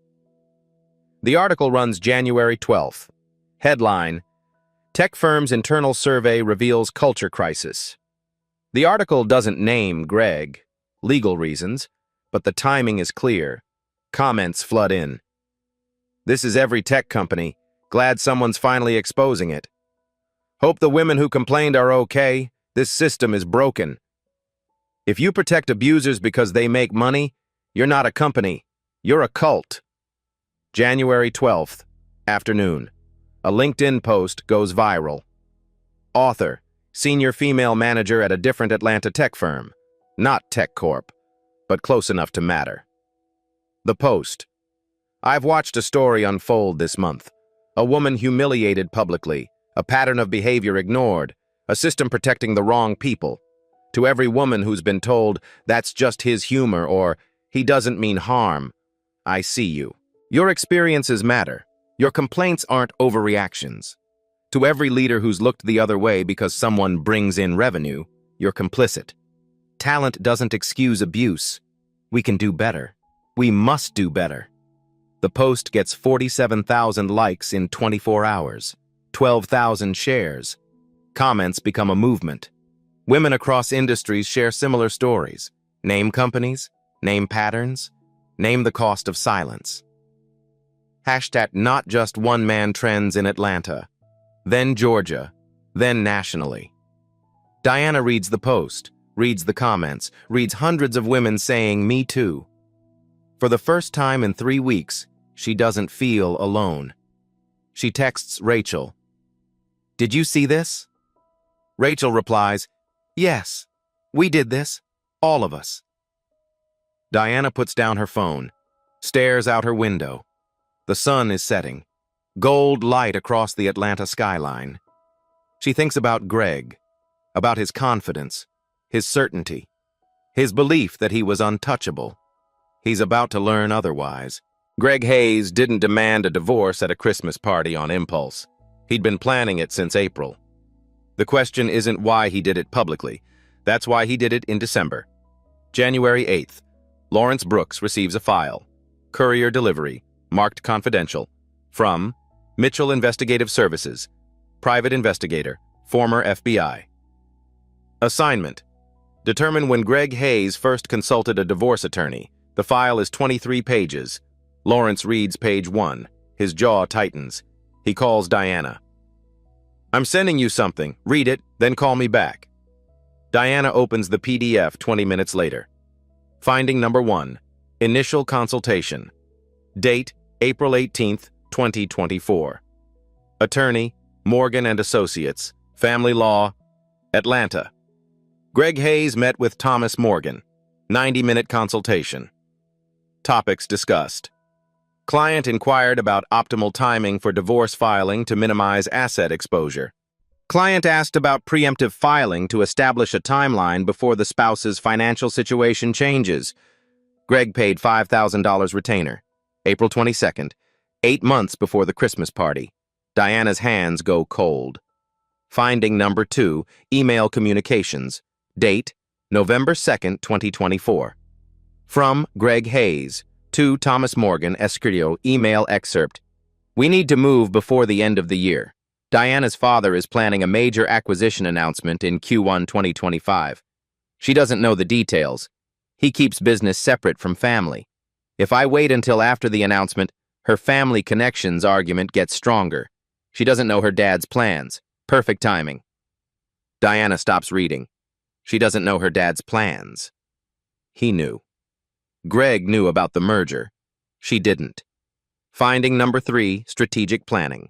The article runs January 12th. Headline: Tech firm's internal survey reveals culture crisis. The article doesn't name Greg, legal reasons, but the timing is clear. Comments flood in. This is every tech company. Glad someone's finally exposing it. Hope the women who complained are okay. This system is broken. If you protect abusers because they make money, you're not a company. You're a cult. January 12th, afternoon. A LinkedIn post goes viral. Author: senior female manager at a different Atlanta tech firm. Not Tech Corp, but close enough to matter. The post: I've watched a story unfold this month. A woman humiliated publicly, a pattern of behavior ignored, a system protecting the wrong people. To every woman who's been told, that's just his humor or he doesn't mean harm, I see you. Your experiences matter. Your complaints aren't overreactions. To every leader who's looked the other way because someone brings in revenue, you're complicit. Talent doesn't excuse abuse. We can do better. We must do better. The post gets 47,000 likes in 24 hours, 12,000 shares. Comments become a movement. Women across industries share similar stories. Name companies, name patterns, name the cost of silence. Hashtag not just one-man trends in Atlanta, then Georgia, then nationally. Diana reads the post, reads the comments, reads hundreds of women saying, "Me too." For the first time in 3 weeks, she doesn't feel alone. She texts Rachel, "Did you see this?" Rachel replies, "Yes, we did this, all of us." Diana puts down her phone, stares out her window. The sun is setting, gold light across the Atlanta skyline. She thinks about Greg, about his confidence, his certainty, his belief that he was untouchable. He's about to learn otherwise. Greg Hayes didn't demand a divorce at a Christmas party on impulse. He'd been planning it since April. The question isn't why he did it publicly. That's why he did it in December. January 8th, Lawrence Brooks receives a file. Courier delivery, marked confidential. From Mitchell Investigative Services, private investigator, former FBI. Assignment: determine when Greg Hayes first consulted a divorce attorney. The file is 23 pages. Lawrence reads page 1. His jaw tightens. He calls Diana. "I'm sending you something. Read it, then call me back." Diana opens the PDF 20 minutes later. Finding number 1. Initial consultation. Date: April 18th, 2024. Attorney: Morgan and Associates. Family Law, Atlanta. Greg Hayes met with Thomas Morgan. 90-minute consultation. Topics discussed: Client inquired about optimal timing for divorce filing to minimize asset exposure. Client asked about preemptive filing to establish a timeline before the spouse's financial situation changes. Greg paid $5,000 retainer. April 22nd, 8 months before the Christmas party. Diana's hands go cold. Finding number 2, email communications. Date, November 2nd, 2024. From Greg Hayes to Thomas Morgan, Escrio, email excerpt. We need to move before the end of the year. Diana's father is planning a major acquisition announcement in Q1 2025. She doesn't know the details. He keeps business separate from family. If I wait until after the announcement, her family connections argument gets stronger. She doesn't know her dad's plans. Perfect timing. Diana stops reading. She doesn't know her dad's plans. He knew. Greg knew about the merger. She didn't. Finding number 3, strategic planning.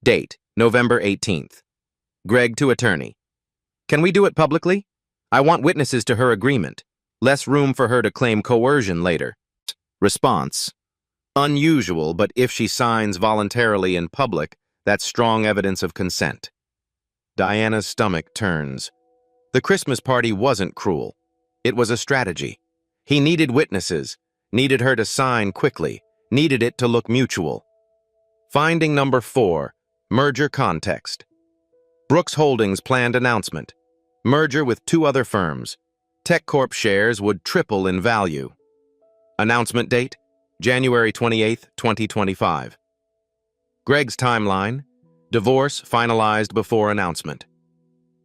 Date, November 18th. Greg to attorney. Can we do it publicly? I want witnesses to her agreement. Less room for her to claim coercion later. Response. Unusual, but if she signs voluntarily in public, that's strong evidence of consent. Diana's stomach turns. The Christmas party wasn't cruel. It was a strategy. He needed witnesses, needed her to sign quickly, needed it to look mutual. Finding number 4, merger context. Brooks Holdings planned announcement. Merger with 2 other firms. TechCorp shares would triple in value. Announcement date, January 28, 2025. Greg's timeline, divorce finalized before announcement.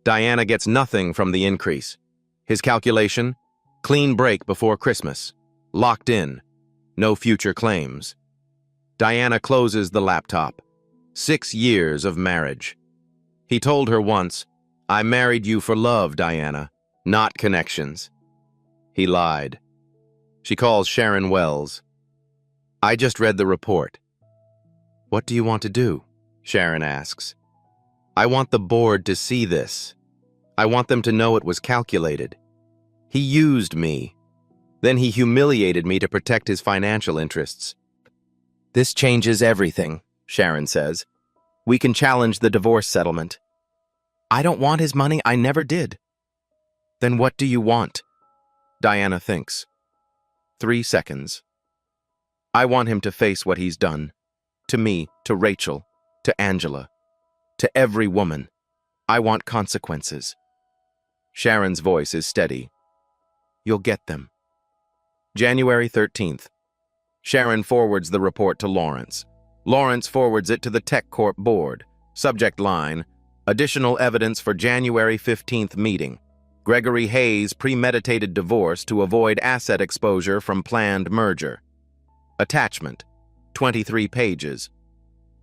Diana gets nothing from the increase. His calculation, clean break before Christmas. Locked in. No future claims. Diana closes the laptop. 6 years of marriage. He told her once, I married you for love, Diana, not connections. He lied. She calls Sharon Wells. I just read the report. What do you want to do? Sharon asks. I want the board to see this. I want them to know it was calculated. He used me. Then he humiliated me to protect his financial interests. This changes everything, Sharon says. We can challenge the divorce settlement. I don't want his money. I never did. Then what do you want? Diana thinks. 3 seconds. I want him to face what he's done. To me, to Rachel, to Angela, to every woman. I want consequences. Sharon's voice is steady. You'll get them. January 13th. Sharon forwards the report to Lawrence. Lawrence forwards it to the TechCorp board. Subject line, additional evidence for January 15th meeting. Gregory Hayes' premeditated divorce to avoid asset exposure from planned merger. Attachment, 23 pages.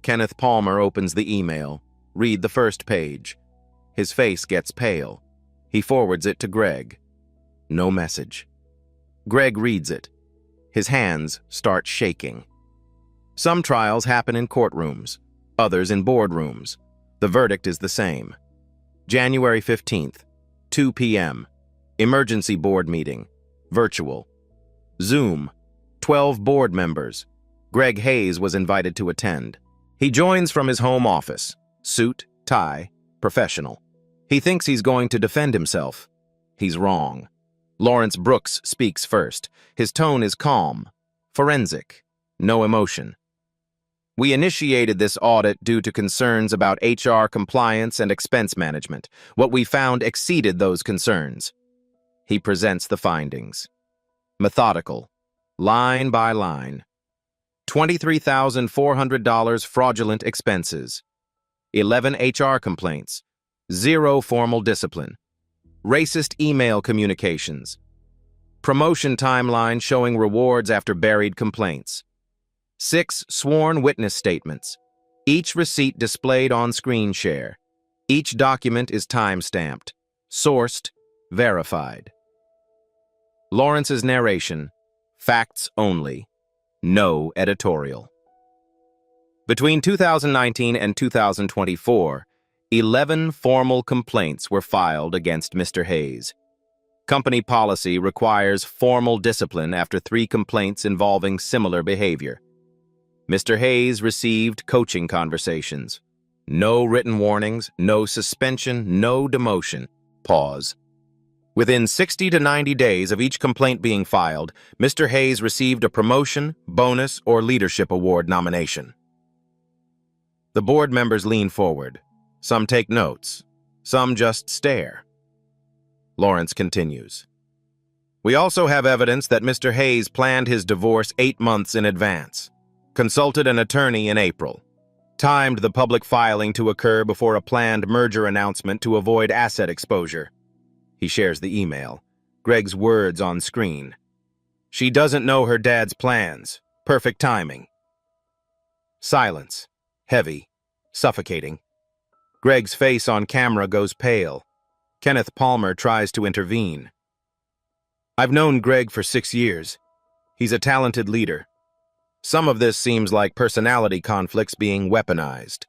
Kenneth Palmer opens the email. Read the first page. His face gets pale. He forwards it to Greg. No message. Greg reads it. His hands start shaking. Some trials happen in courtrooms, others in boardrooms. The verdict is the same. January 15th, 2 p.m. Emergency board meeting. Virtual. Zoom. 12 board members. Greg Hayes was invited to attend. He joins from his home office. Suit, tie, professional. He thinks he's going to defend himself. He's wrong. Lawrence Brooks speaks first. His tone is calm, forensic, no emotion. We initiated this audit due to concerns about HR compliance and expense management. What we found exceeded those concerns. He presents the findings. Methodical, line by line. $23,400 fraudulent expenses. 11 HR complaints. 0 formal discipline. Racist email communications. Promotion timeline showing rewards after buried complaints. 6 sworn witness statements. Each receipt displayed on screen share. Each document is time-stamped, sourced, verified. Lawrence's narration, facts only, no editorial. Between 2019 and 2024, 11 formal complaints were filed against Mr. Hayes. Company policy requires formal discipline after 3 complaints involving similar behavior. Mr. Hayes received coaching conversations. No written warnings, no suspension, no demotion. Pause. Within 60 to 90 days of each complaint being filed, Mr. Hayes received a promotion, bonus, or leadership award nomination. The board members lean forward. Some take notes. Some just stare. Lawrence continues. We also have evidence that Mr. Hayes planned his divorce 8 months in advance, consulted an attorney in April, timed the public filing to occur before a planned merger announcement to avoid asset exposure. He shares the email. Greg's words on screen. She doesn't know her dad's plans. Perfect timing. Silence. Heavy. Suffocating. Greg's face on camera goes pale. Kenneth Palmer tries to intervene. I've known Greg for 6 years. He's a talented leader. Some of this seems like personality conflicts being weaponized.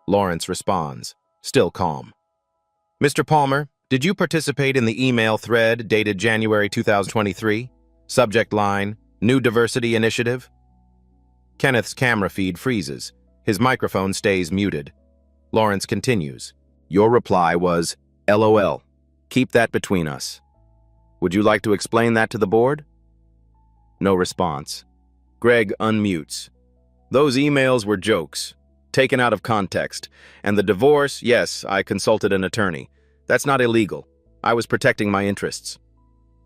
Lawrence responds, still calm. Mr. Palmer, did you participate in the email thread dated January 2023? Subject line, New Diversity Initiative? Kenneth's camera feed freezes. His microphone stays muted. Lawrence continues. Your reply was, LOL. Keep that between us. Would you like to explain that to the board? No response. Greg unmutes. Those emails were jokes, taken out of context. And the divorce, yes, I consulted an attorney. That's not illegal. I was protecting my interests.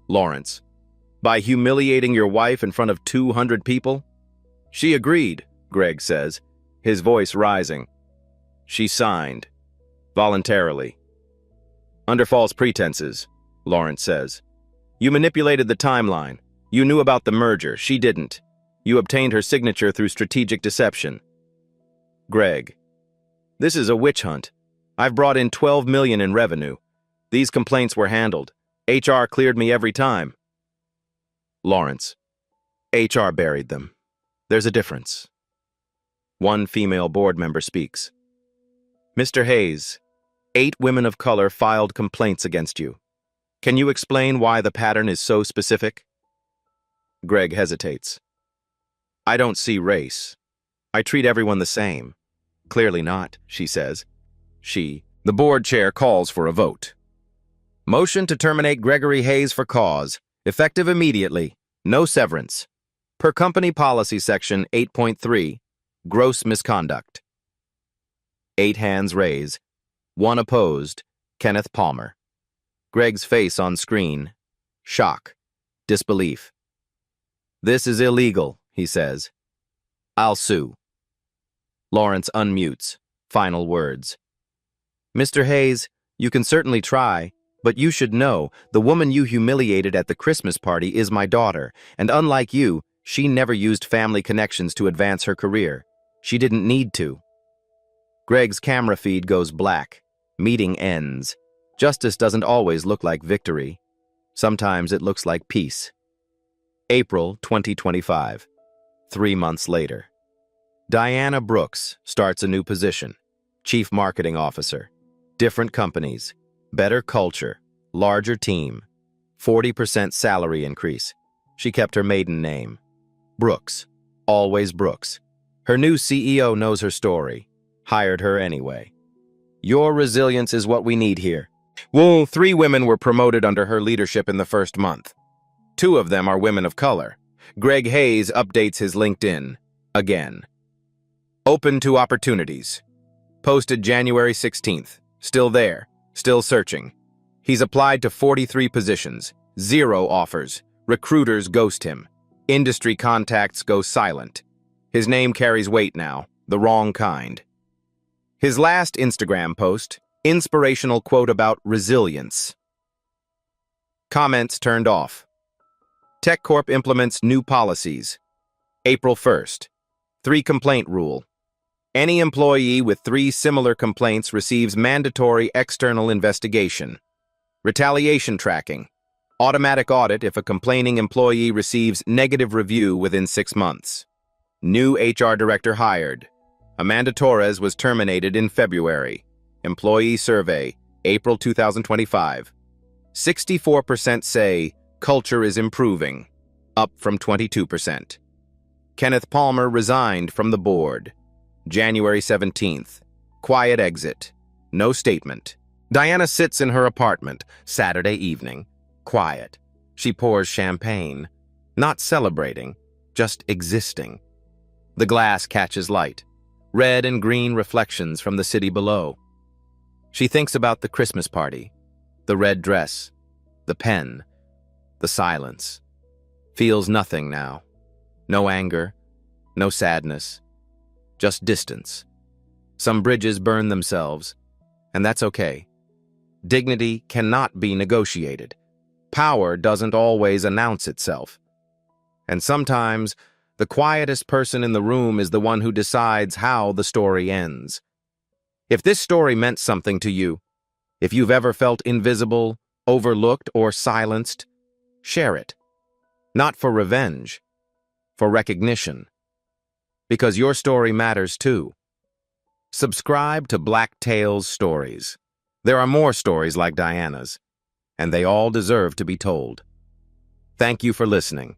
Lawrence. By humiliating your wife in front of 200 people? She agreed, Greg says, his voice rising. She signed. Voluntarily. Under false pretenses, Lawrence says. You manipulated the timeline. You knew about the merger. She didn't. You obtained her signature through strategic deception. Greg. This is a witch hunt. I've brought in $12 million in revenue. These complaints were handled. HR cleared me every time. Lawrence. HR buried them. There's a difference. One female board member speaks. Mr. Hayes, 8 women of color filed complaints against you. Can you explain why the pattern is so specific? Greg hesitates. I don't see race. I treat everyone the same. Clearly not, she says. The board chair calls for a vote. Motion to terminate Gregory Hayes for cause, effective immediately, no severance. Per company policy section 8.3, gross misconduct. 8 hands raise. 1 opposed, Kenneth Palmer. Greg's face on screen. Shock. Disbelief. This is illegal, he says. I'll sue. Lawrence unmutes. Final words. Mr. Hayes, you can certainly try, but you should know the woman you humiliated at the Christmas party is my daughter, and unlike you, she never used family connections to advance her career. She didn't need to. Greg's camera feed goes black. Meeting ends. Justice doesn't always look like victory. Sometimes it looks like peace. April 2025. 3 months later. Diana Brooks starts a new position. Chief Marketing Officer. Different companies. Better culture. Larger team. 40% salary increase. She kept her maiden name. Brooks. Always Brooks. Her new CEO knows her story. Hired her anyway. Your resilience is what we need here. Well, 3 women were promoted under her leadership in the first month. 2 of them are women of color. Greg Hayes updates his LinkedIn. Again. Open to opportunities. Posted January 16th. Still there. Still searching. He's applied to 43 positions. 0 offers. Recruiters ghost him. Industry contacts go silent. His name carries weight now. The wrong kind. His last Instagram post, inspirational quote about resilience. Comments turned off. TechCorp implements new policies. April 1st. 3 complaint rule. Any employee with 3 similar complaints receives mandatory external investigation. Retaliation tracking. Automatic audit if a complaining employee receives negative review within 6 months. New HR director hired. Amanda Torres was terminated in February. Employee survey, April 2025. 64% say culture is improving, up from 22%. Kenneth Palmer resigned from the board. January 17th. Quiet exit. No statement. Diana sits in her apartment, Saturday evening. Quiet. She pours champagne. Not celebrating, just existing. The glass catches light. Red and green reflections from the city below. She thinks about the Christmas party. The red dress. The pen. The silence. Feels nothing now. No anger. No sadness. Just distance. Some bridges burn themselves, and that's okay. Dignity cannot be negotiated. Power doesn't always announce itself. And sometimes, the quietest person in the room is the one who decides how the story ends. If this story meant something to you, if you've ever felt invisible, overlooked, or silenced, share it. Not for revenge, for recognition. Because your story matters too. Subscribe to Black Tales Stories. There are more stories like Diana's, and they all deserve to be told. Thank you for listening.